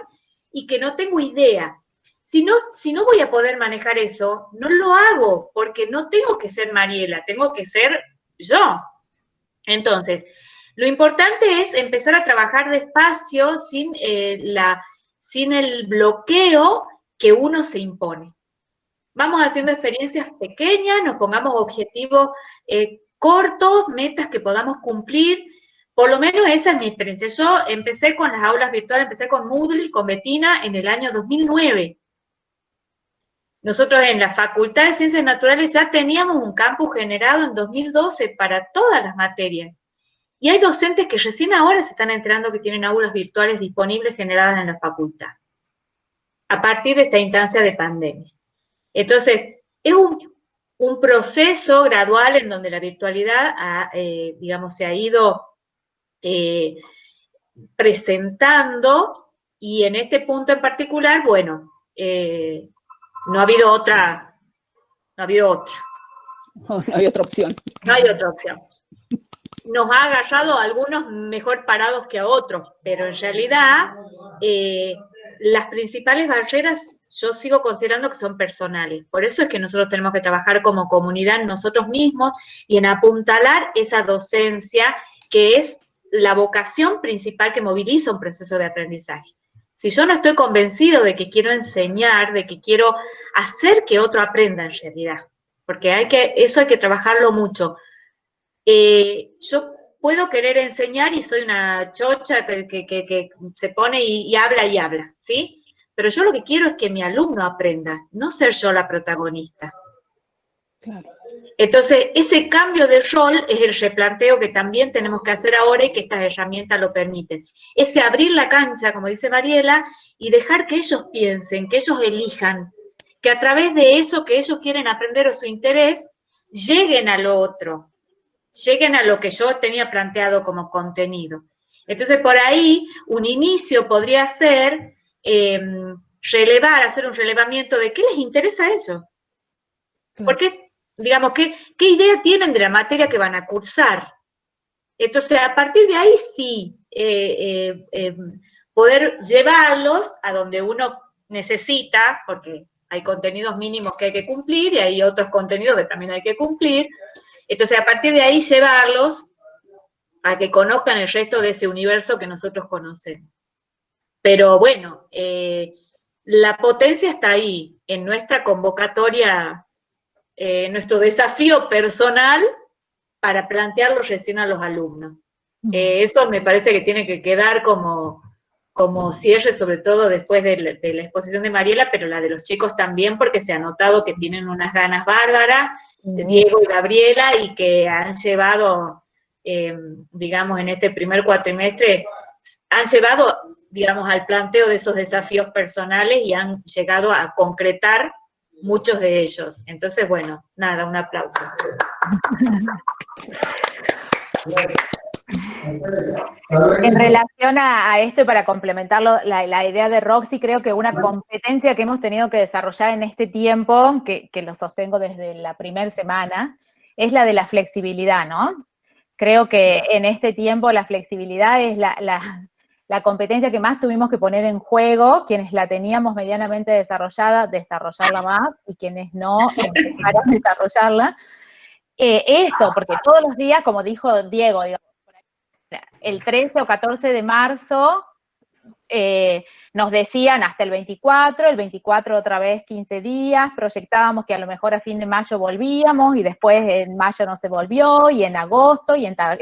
y que no tengo idea. Si no voy a poder manejar eso, no lo hago, porque no tengo que ser Mariela, tengo que ser yo. Entonces, lo importante es empezar a trabajar despacio, sin el bloqueo que uno se impone. Vamos haciendo experiencias pequeñas, nos pongamos objetivos cortos, metas que podamos cumplir. Por lo menos esa es mi experiencia. Yo empecé con las aulas virtuales, empecé con Moodle, con Betina, en el año 2009. Nosotros en la Facultad de Ciencias Naturales ya teníamos un campus generado en 2012 para todas las materias. Y hay docentes que recién ahora se están enterando que tienen aulas virtuales disponibles generadas en la facultad, a partir de esta instancia de pandemia. Entonces, es un proceso gradual en donde la virtualidad, digamos, se ha ido presentando, y en este punto en particular, bueno, no ha habido otra. No hay otra opción. No hay otra opción. Nos ha agarrado a algunos mejor parados que a otros, pero en realidad las principales barreras yo sigo considerando que son personales. Por eso es que nosotros tenemos que trabajar como comunidad nosotros mismos y en apuntalar esa docencia que es la vocación principal que moviliza un proceso de aprendizaje. Si yo no estoy convencido de que quiero enseñar, de que quiero hacer que otro aprenda en realidad, porque eso hay que trabajarlo mucho. Yo puedo querer enseñar y soy una chocha que se pone y habla, ¿sí? Pero yo lo que quiero es que mi alumno aprenda, no ser yo la protagonista. Claro. Entonces, ese cambio de rol es el replanteo que también tenemos que hacer ahora y que estas herramientas lo permiten. Ese abrir la cancha, como dice Mariela, y dejar que ellos piensen, que ellos elijan, que a través de eso que ellos quieren aprender o su interés, lleguen a lo otro, lleguen a lo que yo tenía planteado como contenido. Entonces, por ahí, un inicio podría ser hacer un relevamiento de qué les interesa a ellos. Claro. Porque, digamos, ¿qué idea tienen de la materia que van a cursar? Entonces, a partir de ahí sí, poder llevarlos a donde uno necesita, porque hay contenidos mínimos que hay que cumplir y hay otros contenidos que también hay que cumplir. Entonces, a partir de ahí llevarlos a que conozcan el resto de ese universo que nosotros conocemos. Pero bueno, la potencia está ahí, en nuestra convocatoria, nuestro desafío personal para plantearlo recién a los alumnos. Eso me parece que tiene que quedar como cierre, sobre todo después de la exposición de Mariela, pero la de los chicos también, porque se ha notado que tienen unas ganas bárbaras, Diego y Gabriela, y que han llevado, digamos, en este primer cuatrimestre, han llevado, digamos, al planteo de esos desafíos personales y han llegado a concretar muchos de ellos. Entonces, bueno, nada, un aplauso. En relación a esto, y para complementarlo, la idea de Roxy, creo que una competencia que hemos tenido que desarrollar en este tiempo, que lo sostengo desde la primera semana, es la de la flexibilidad, ¿no? Creo que en este tiempo la flexibilidad es la competencia que más tuvimos que poner en juego, quienes la teníamos medianamente desarrollarla más, y quienes no, empezar a desarrollarla. Esto, porque todos los días, como dijo Diego, el 13 o 14 de marzo nos decían hasta el 24 otra vez 15 días, proyectábamos que a lo mejor a fin de mayo volvíamos, y después en mayo no se volvió, y en agosto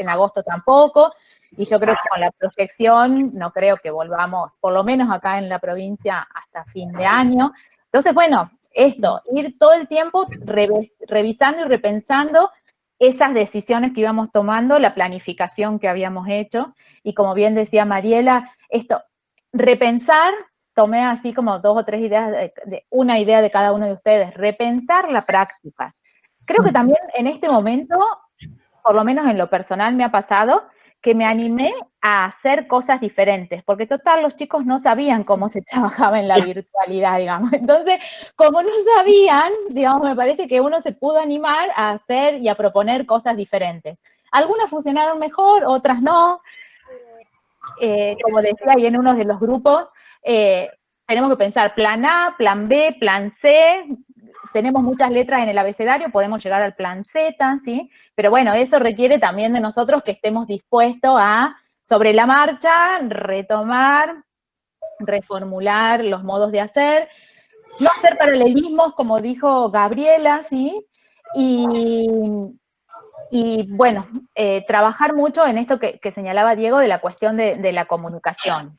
agosto tampoco, y yo creo que con la proyección no creo que volvamos, por lo menos acá en la provincia, hasta fin de año. Entonces, bueno, ir todo el tiempo revisando y repensando esas decisiones que íbamos tomando, la planificación que habíamos hecho, y como bien decía Mariela, repensar, tomé así como 2 o 3 ideas, una idea de cada uno de ustedes, repensar la práctica. Creo que también en este momento, por lo menos en lo personal me ha pasado, que me animé a hacer cosas diferentes, porque total los chicos no sabían cómo se trabajaba en la virtualidad, digamos. Entonces, como no sabían, digamos, me parece que uno se pudo animar a hacer y a proponer cosas diferentes. Algunas funcionaron mejor, otras no. Como decía ahí en uno de los grupos, tenemos que pensar plan A, plan B, plan C. Tenemos muchas letras en el abecedario, podemos llegar al plan Z, ¿sí? Pero bueno, eso requiere también de nosotros que estemos dispuestos a, sobre la marcha, retomar, reformular los modos de hacer, no hacer paralelismos, como dijo Gabriela, ¿sí? Y bueno, trabajar mucho en esto que señalaba Diego de la cuestión de la comunicación.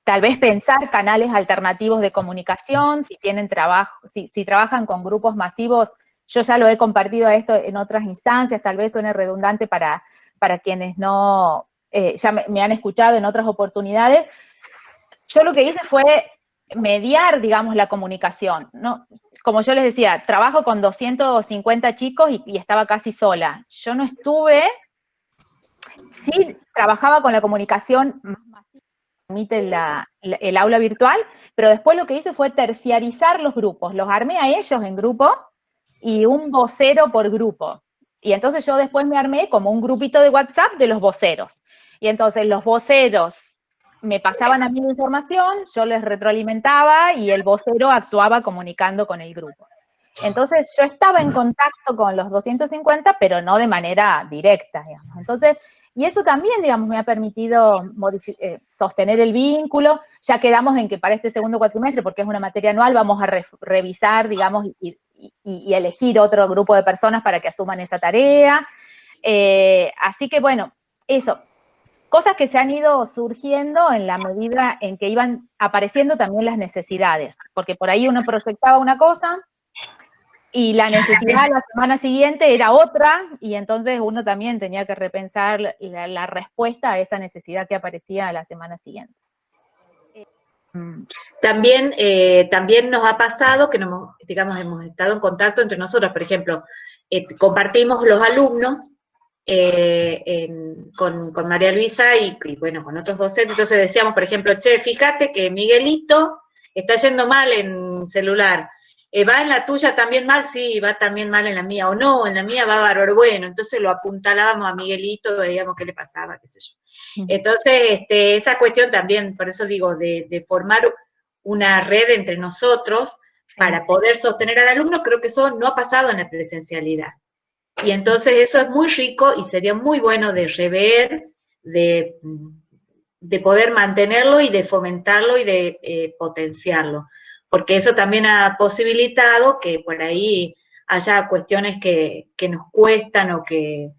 Tal vez pensar canales alternativos de comunicación, si tienen trabajo, si trabajan con grupos masivos. Yo ya lo he compartido esto en otras instancias, tal vez suene redundante para quienes no, ya me han escuchado en otras oportunidades. Yo lo que hice fue mediar, digamos, la comunicación, ¿no? Como yo les decía, trabajo con 250 chicos y estaba casi sola. Yo no estuve, sí trabajaba con la comunicación más masiva que permite el aula virtual, pero después lo que hice fue terciarizar los grupos. Los armé a ellos en grupo y un vocero por grupo. Y entonces yo después me armé como un grupito de WhatsApp de los voceros. Y entonces los voceros me pasaban a mí la información, yo les retroalimentaba y el vocero actuaba comunicando con el grupo. Entonces yo estaba en contacto con los 250, pero no de manera directa, digamos. Entonces, y eso también, digamos, me ha permitido sostener el vínculo. Ya quedamos en que para este segundo cuatrimestre, porque es una materia anual, vamos a revisar, digamos, y elegir otro grupo de personas para que asuman esa tarea. Así que, bueno, eso. Cosas que se han ido surgiendo en la medida en que iban apareciendo también las necesidades. Porque por ahí uno proyectaba una cosa y la necesidad la semana siguiente era otra, y entonces uno también tenía que repensar la respuesta a esa necesidad que aparecía la semana siguiente. También nos ha pasado que digamos, hemos estado en contacto entre nosotros. Por ejemplo, compartimos los alumnos con María Luisa y bueno, con otros docentes. Entonces decíamos, por ejemplo, che, fíjate que Miguelito está yendo mal en celular. ¿Va en la tuya también mal? Sí, va también mal en la mía. O no, en la mía va bárbaro. Bueno, entonces lo apuntalábamos a Miguelito, veíamos qué le pasaba, qué sé yo. Entonces, esa cuestión también, por eso digo, de formar una red entre nosotros para poder sostener al alumno, creo que eso no ha pasado en la presencialidad. Y entonces eso es muy rico y sería muy bueno de rever, de poder mantenerlo y de fomentarlo y de potenciarlo. Porque eso también ha posibilitado que por ahí haya cuestiones que nos cuestan o que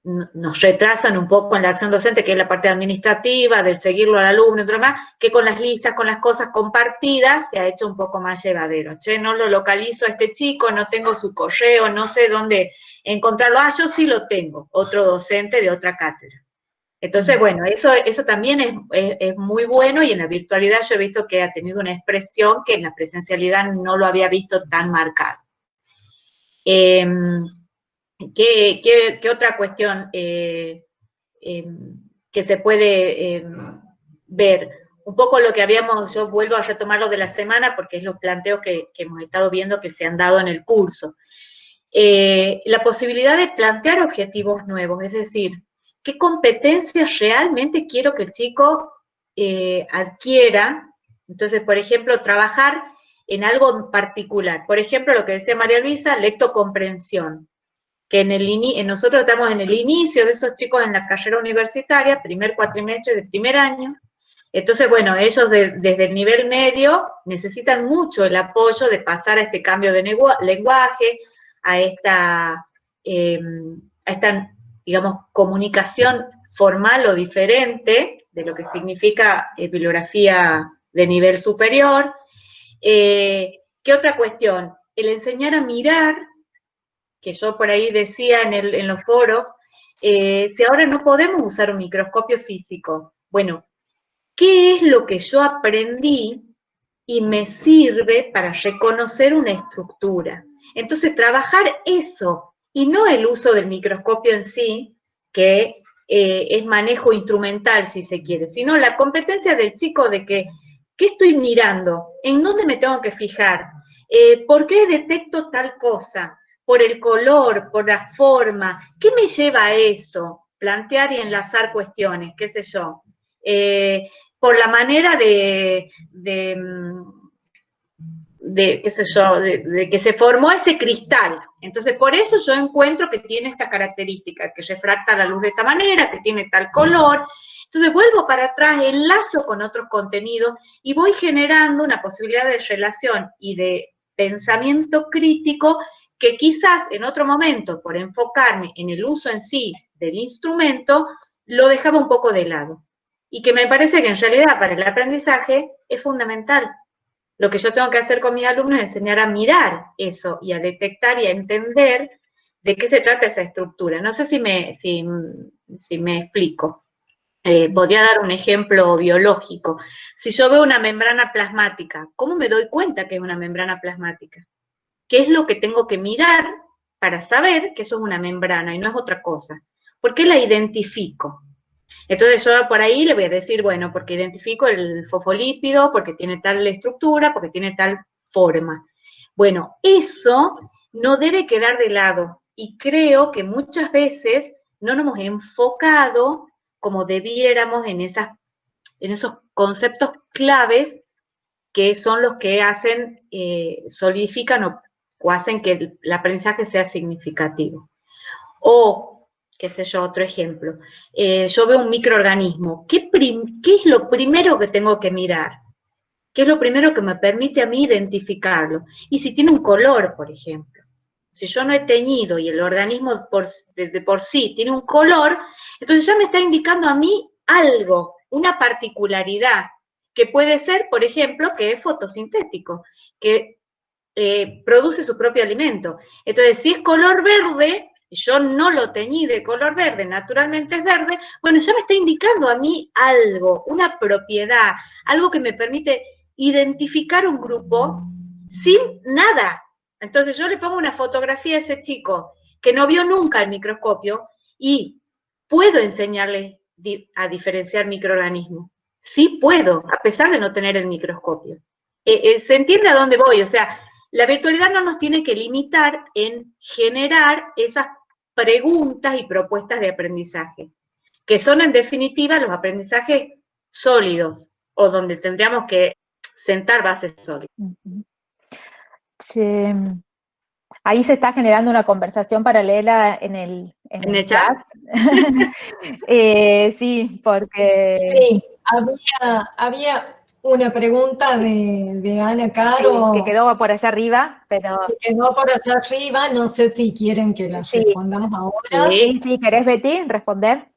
nos retrasan un poco en la acción docente, que es la parte administrativa, del seguirlo al alumno y todo más, que con las listas, con las cosas compartidas, se ha hecho un poco más llevadero. Che, no lo localizo a este chico, no tengo su correo, no sé dónde encontrarlo. Ah, yo sí lo tengo, otro docente de otra cátedra. Entonces, bueno, eso también es muy bueno, y en la virtualidad yo he visto que ha tenido una expresión que en la presencialidad no lo había visto tan marcado. ¿Qué otra cuestión que se puede ver? Un poco lo que yo vuelvo a retomar lo de la semana, porque es los planteos que hemos estado viendo que se han dado en el curso. La posibilidad de plantear objetivos nuevos, es decir, ¿qué competencias realmente quiero que el chico adquiera? Entonces, por ejemplo, trabajar en algo en particular. Por ejemplo, lo que decía María Luisa, lectocomprensión, que nosotros estamos en el inicio de esos chicos en la carrera universitaria, primer cuatrimestre de primer año. Entonces, bueno, ellos desde el nivel medio necesitan mucho el apoyo de pasar a este cambio de lenguaje, a esta digamos, comunicación formal o diferente de lo que significa bibliografía de nivel superior. ¿Qué otra cuestión? El enseñar a mirar, que yo por ahí decía en los foros, si ahora no podemos usar un microscopio físico, bueno, ¿qué es lo que yo aprendí y me sirve para reconocer una estructura? Entonces, trabajar eso, y no el uso del microscopio en sí, que es manejo instrumental, si se quiere, sino la competencia del chico de que, ¿qué estoy mirando? ¿En dónde me tengo que fijar? ¿Por qué detecto tal cosa? ¿Por el color? ¿Por la forma? ¿Qué me lleva a eso? Plantear y enlazar cuestiones, qué sé yo. Por la manera de qué sé yo, de que se formó ese cristal. Entonces, por eso yo encuentro que tiene esta característica, que refracta la luz de esta manera, que tiene tal color. Entonces, vuelvo para atrás, enlazo con otros contenidos y voy generando una posibilidad de relación y de pensamiento crítico que quizás en otro momento, por enfocarme en el uso en sí del instrumento, lo dejaba un poco de lado. Y que me parece que en realidad para el aprendizaje es fundamental. Lo que yo tengo que hacer con mis alumnos es enseñar a mirar eso y a detectar y a entender de qué se trata esa estructura. No sé si me explico. Podría dar un ejemplo biológico. Si yo veo una membrana plasmática, ¿cómo me doy cuenta que es una membrana plasmática? ¿Qué es lo que tengo que mirar para saber que eso es una membrana y no es otra cosa. ¿Por qué la identifico? Entonces yo por ahí le voy a decir, bueno, porque identifico el fosfolípido, porque tiene tal estructura, porque tiene tal forma. Bueno, eso no debe quedar de lado y creo que muchas veces no nos hemos enfocado como debiéramos en esos conceptos claves que son los que hacen, solidifican o hacen que el aprendizaje sea significativo. O, qué sé yo, otro ejemplo, yo veo un microorganismo, ¿qué es lo primero que tengo que mirar? ¿Qué es lo primero que me permite a mí identificarlo? Y si tiene un color, por ejemplo. Si yo no he teñido y el organismo de por sí tiene un color, entonces ya me está indicando a mí algo, una particularidad, que puede ser, por ejemplo, que es fotosintético, que produce su propio alimento. Entonces, si es color verde, yo no lo teñí de color verde, naturalmente es verde, bueno, ya me está indicando a mí algo, una propiedad, algo que me permite identificar un grupo sin nada. Entonces yo le pongo una fotografía a ese chico que no vio nunca el microscopio y puedo enseñarle a diferenciar microorganismos. Sí puedo, a pesar de no tener el microscopio. ¿Se entiende a dónde voy? O sea, la virtualidad no nos tiene que limitar en generar esas preguntas y propuestas de aprendizaje, que son en definitiva los aprendizajes sólidos, o donde tendríamos que sentar bases sólidas. Che, ahí se está generando una conversación paralela en el chat. Sí, porque... Sí, había una pregunta de Ana Caro. Sí, que quedó por allá arriba, pero... Que quedó por allá arriba, no sé si quieren que la respondamos ahora. Sí, ¿querés, Betty, responder?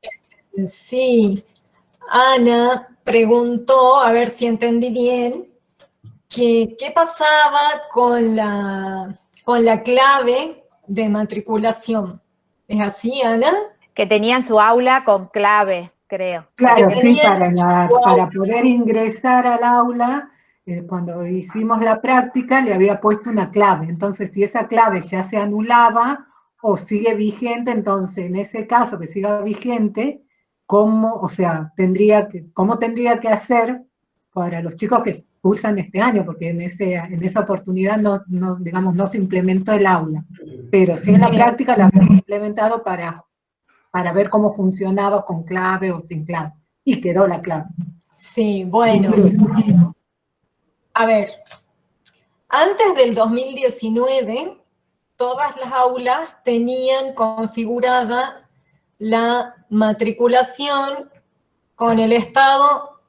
Sí, Ana preguntó, a ver si entendí bien, que qué pasaba con la clave de matriculación. ¿Es así, Ana? Que tenían su aula con clave, creo. Claro, sí, para poder ingresar al aula, cuando hicimos la práctica, le había puesto una clave. Entonces, si esa clave ya se anulaba o sigue vigente, entonces, en ese caso que siga vigente, ¿cómo tendría que hacer para los chicos que cursan este año? Porque en esa oportunidad digamos, no se implementó el aula, pero sí en la práctica la habíamos implementado para ver cómo funcionaba con clave o sin clave. Y quedó la clave. Sí, bueno. A ver, antes del 2019, todas las aulas tenían configurada la matriculación con el estado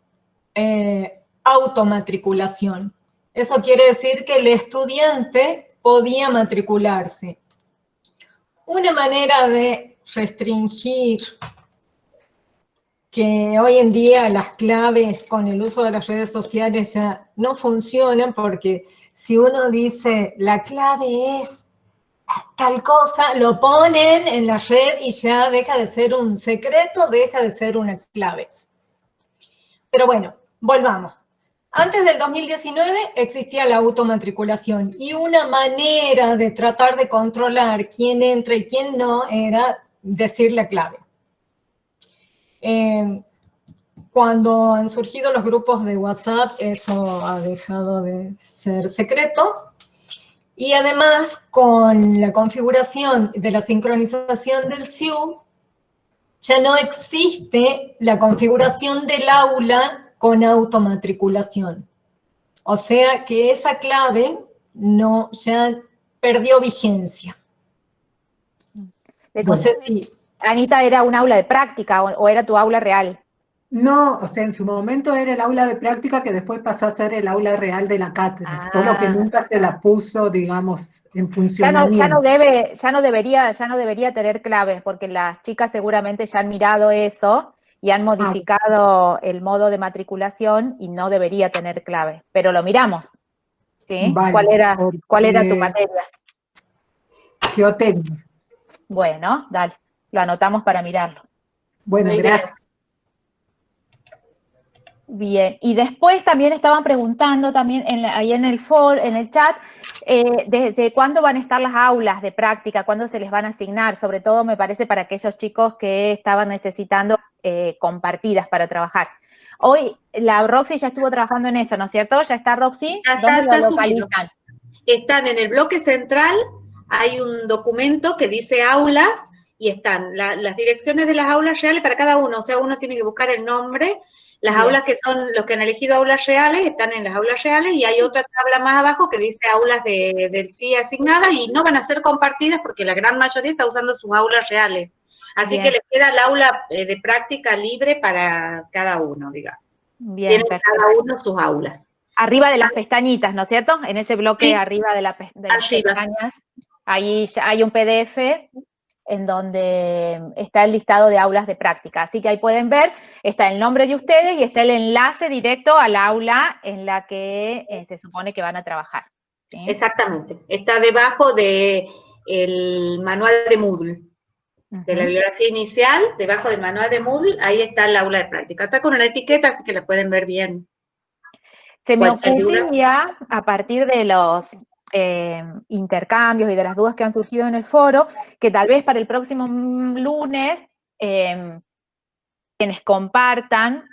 automatriculación. Eso quiere decir que el estudiante podía matricularse. Una manera de restringir que hoy en día las claves con el uso de las redes sociales ya no funcionan, porque si uno dice la clave es tal cosa, lo ponen en la red y ya deja de ser un secreto, deja de ser una clave. Pero bueno, volvamos. Antes del 2019 existía la automatriculación y una manera de tratar de controlar quién entra y quién no era decir la clave. Cuando han surgido los grupos de WhatsApp, eso ha dejado de ser secreto. Y además, con la configuración de la sincronización del CIU, ya no existe la configuración del aula con automatriculación. O sea que esa clave ya perdió vigencia. No sé si... Anita, ¿era un aula de práctica o era tu aula real? No, o sea, en su momento era el aula de práctica que después pasó a ser el aula real de la cátedra, solo que nunca se la puso, digamos, en funcionamiento. Ya no debería tener claves, porque las chicas seguramente ya han mirado eso y han modificado el modo de matriculación y no debería tener clave, pero lo miramos, ¿sí? Vale, ¿Cuál era tu materia? Geotécnica. Bueno, dale, lo anotamos para mirarlo. Bueno, gracias. Bien, y después también estaban preguntando también ahí en el chat, ¿desde cuándo van a estar las aulas de práctica? ¿Cuándo se les van a asignar? Sobre todo me parece para aquellos chicos que estaban necesitando compartidas para trabajar. Hoy la Roxy ya estuvo trabajando en eso, ¿no es cierto? ¿Ya está Roxy? ¿Dónde lo localizan? Están en el bloque central, hay un documento que dice aulas y están las direcciones de las aulas reales para cada uno, o sea, uno tiene que buscar el nombre. Las Bien. aulas que son los que han elegido aulas reales están en las aulas reales y hay otra tabla más abajo que dice aulas del CIE asignadas y no van a ser compartidas porque la gran mayoría está usando sus aulas reales. Así Bien. que les queda el aula de práctica libre para cada uno, digamos. Bien, Tienen perfecto. cada uno sus aulas. Arriba de las pestañitas, ¿no es cierto? En ese bloque Sí. arriba de las pestañas, ahí ya hay un PDF en donde está el listado de aulas de práctica. Así que ahí pueden ver, está el nombre de ustedes y está el enlace directo al aula en la que se supone que van a trabajar. ¿Sí? Exactamente. Está debajo del manual de Moodle. De la bibliografía inicial, debajo del manual de Moodle, ahí está el aula de práctica. Está con una etiqueta, así que la pueden ver bien. Se me ocurría, a partir de los intercambios y de las dudas que han surgido en el foro, que tal vez para el próximo lunes, quienes compartan,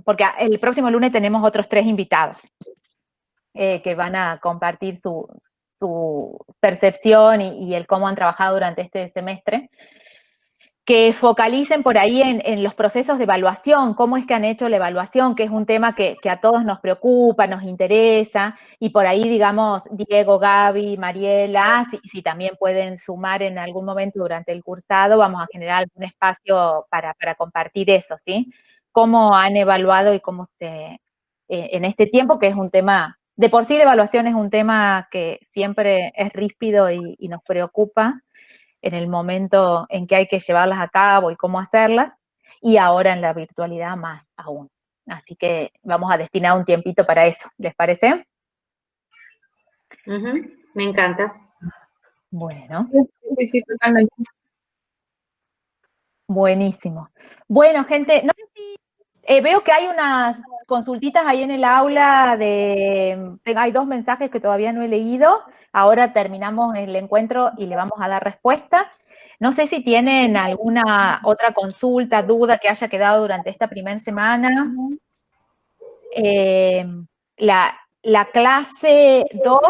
porque el próximo lunes tenemos otros 3 invitados que van a compartir su percepción y el cómo han trabajado durante este semestre, que focalicen por ahí en los procesos de evaluación, cómo es que han hecho la evaluación, que es un tema que a todos nos preocupa, nos interesa, y por ahí, digamos, Diego, Gaby, Mariela, si también pueden sumar en algún momento durante el cursado, vamos a generar algún espacio para compartir eso, ¿sí? Cómo han evaluado y cómo en este tiempo, que es un tema, de por sí la evaluación es un tema que siempre es ríspido y nos preocupa, en el momento en que hay que llevarlas a cabo y cómo hacerlas, y ahora en la virtualidad más aún. Así que vamos a destinar un tiempito para eso, ¿les parece? Me encanta. Bueno. Sí, totalmente. Buenísimo. Bueno, gente, no sé si veo que hay unas consultitas ahí en el aula hay 2 mensajes que todavía no he leído. Ahora terminamos el encuentro y le vamos a dar respuesta. No sé si tienen alguna otra consulta, duda que haya quedado durante esta primera semana. La clase 2,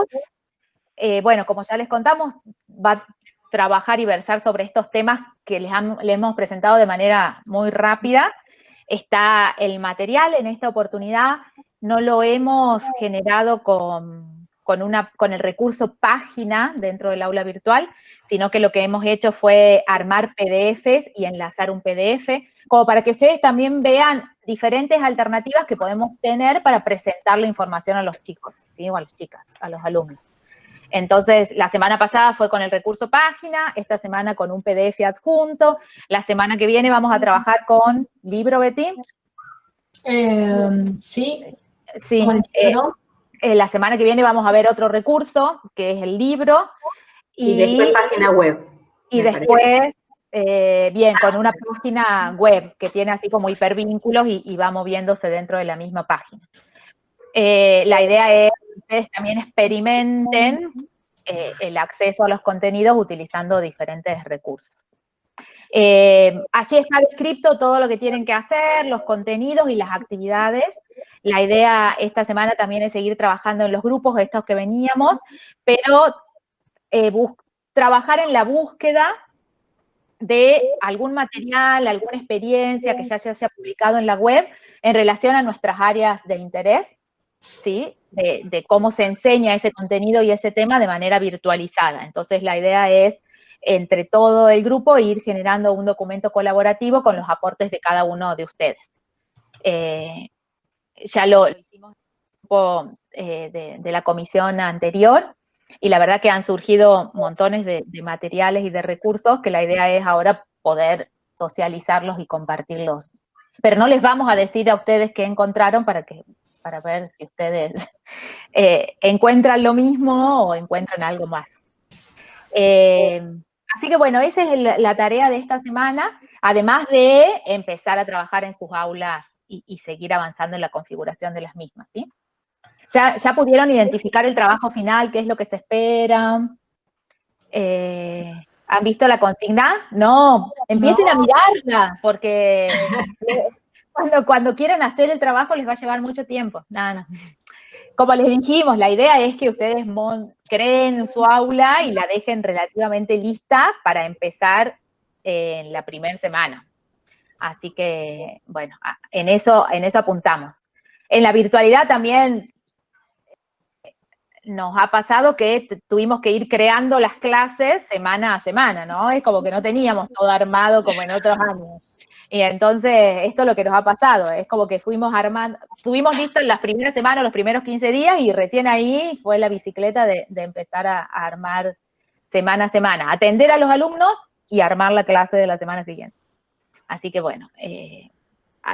bueno, como ya les contamos, va a trabajar y versar sobre estos temas que les hemos presentado de manera muy rápida. Está el material en esta oportunidad, no lo hemos generado con el recurso página dentro del aula virtual, sino que lo que hemos hecho fue armar PDFs y enlazar un PDF, como para que ustedes también vean diferentes alternativas que podemos tener para presentar la información a los chicos, ¿sí? O a las chicas, a los alumnos. Entonces, la semana pasada fue con el recurso página, esta semana con un PDF adjunto, la semana que viene vamos a trabajar con libro, Betty. Sí. Sí. La semana que viene vamos a ver otro recurso, que es el libro. Y después página web. Y después, bien, con una página web que tiene así como hipervínculos y va moviéndose dentro de la misma página. La idea es que ustedes también experimenten el acceso a los contenidos utilizando diferentes recursos. Allí está descrito todo lo que tienen que hacer, los contenidos y las actividades. La idea esta semana también es seguir trabajando en los grupos estos que veníamos, pero trabajar en la búsqueda de algún material, alguna experiencia que ya se haya publicado en la web en relación a nuestras áreas de interés, ¿sí? De cómo se enseña ese contenido y ese tema de manera virtualizada. Entonces, la idea es, entre todo el grupo, ir generando un documento colaborativo con los aportes de cada uno de ustedes. Ya lo hicimos de la comisión anterior, y la verdad que han surgido montones de materiales y de recursos que la idea es ahora poder socializarlos y compartirlos. Pero no les vamos a decir a ustedes qué encontraron para ver si ustedes encuentran lo mismo o encuentran algo más. Así que bueno, esa es la tarea de esta semana, además de empezar a trabajar en sus aulas y seguir avanzando en la configuración de las mismas, ¿sí? ¿Ya pudieron identificar el trabajo final? ¿Qué es lo que se espera? ¿Han visto la consigna? No, empiecen a mirarla, porque cuando quieran hacer el trabajo les va a llevar mucho tiempo. No. Como les dijimos, la idea es que ustedes creen su aula y la dejen relativamente lista para empezar en la primera semana. Así que, bueno, en eso apuntamos. En la virtualidad también nos ha pasado que tuvimos que ir creando las clases semana a semana, ¿no? Es como que no teníamos todo armado como en otros años. Y entonces, esto es lo que nos ha pasado, es como que estuvimos listos en las primeras semanas, los primeros 15 días, y recién ahí fue la bicicleta de empezar a armar semana a semana, atender a los alumnos y armar la clase de la semana siguiente. Así que bueno,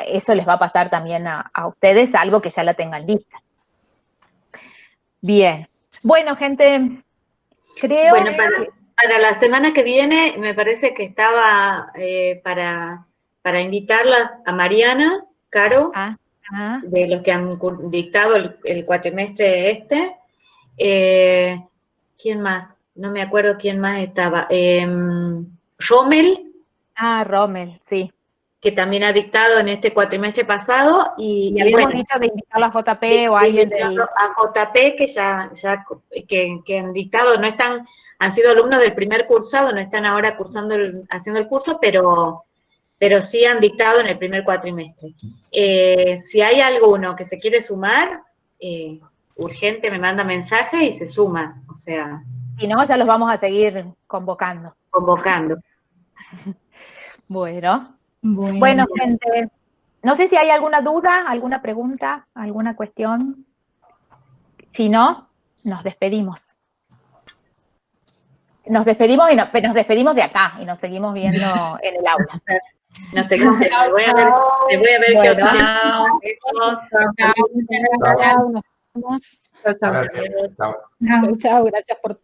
eso les va a pasar también a ustedes, salvo que ya la tengan lista. Bien. Bueno, gente, creo bueno, para la semana que viene me parece que estaba para invitarla a Mariana, Caro, de los que han dictado el cuatrimestre este. ¿Quién más? No me acuerdo quién más estaba. Rommel. Rommel, sí. Que también ha dictado en este cuatrimestre pasado. Y habíamos dicho de invitarlo a JP o a alguien del... A JP que han dictado, han sido alumnos del primer cursado, no están ahora haciendo el curso, pero sí han dictado en el primer cuatrimestre. Si hay alguno que se quiere sumar, urgente me manda mensaje y se suma, o sea... Si no, ya los vamos a seguir convocando. Bueno, gente, no sé si hay alguna duda, alguna pregunta, alguna cuestión. Si no, nos despedimos. Nos despedimos nos despedimos de acá y nos seguimos viendo en el aula. Nos seguimos viendo. Voy a ver qué otra. Chao, gracias por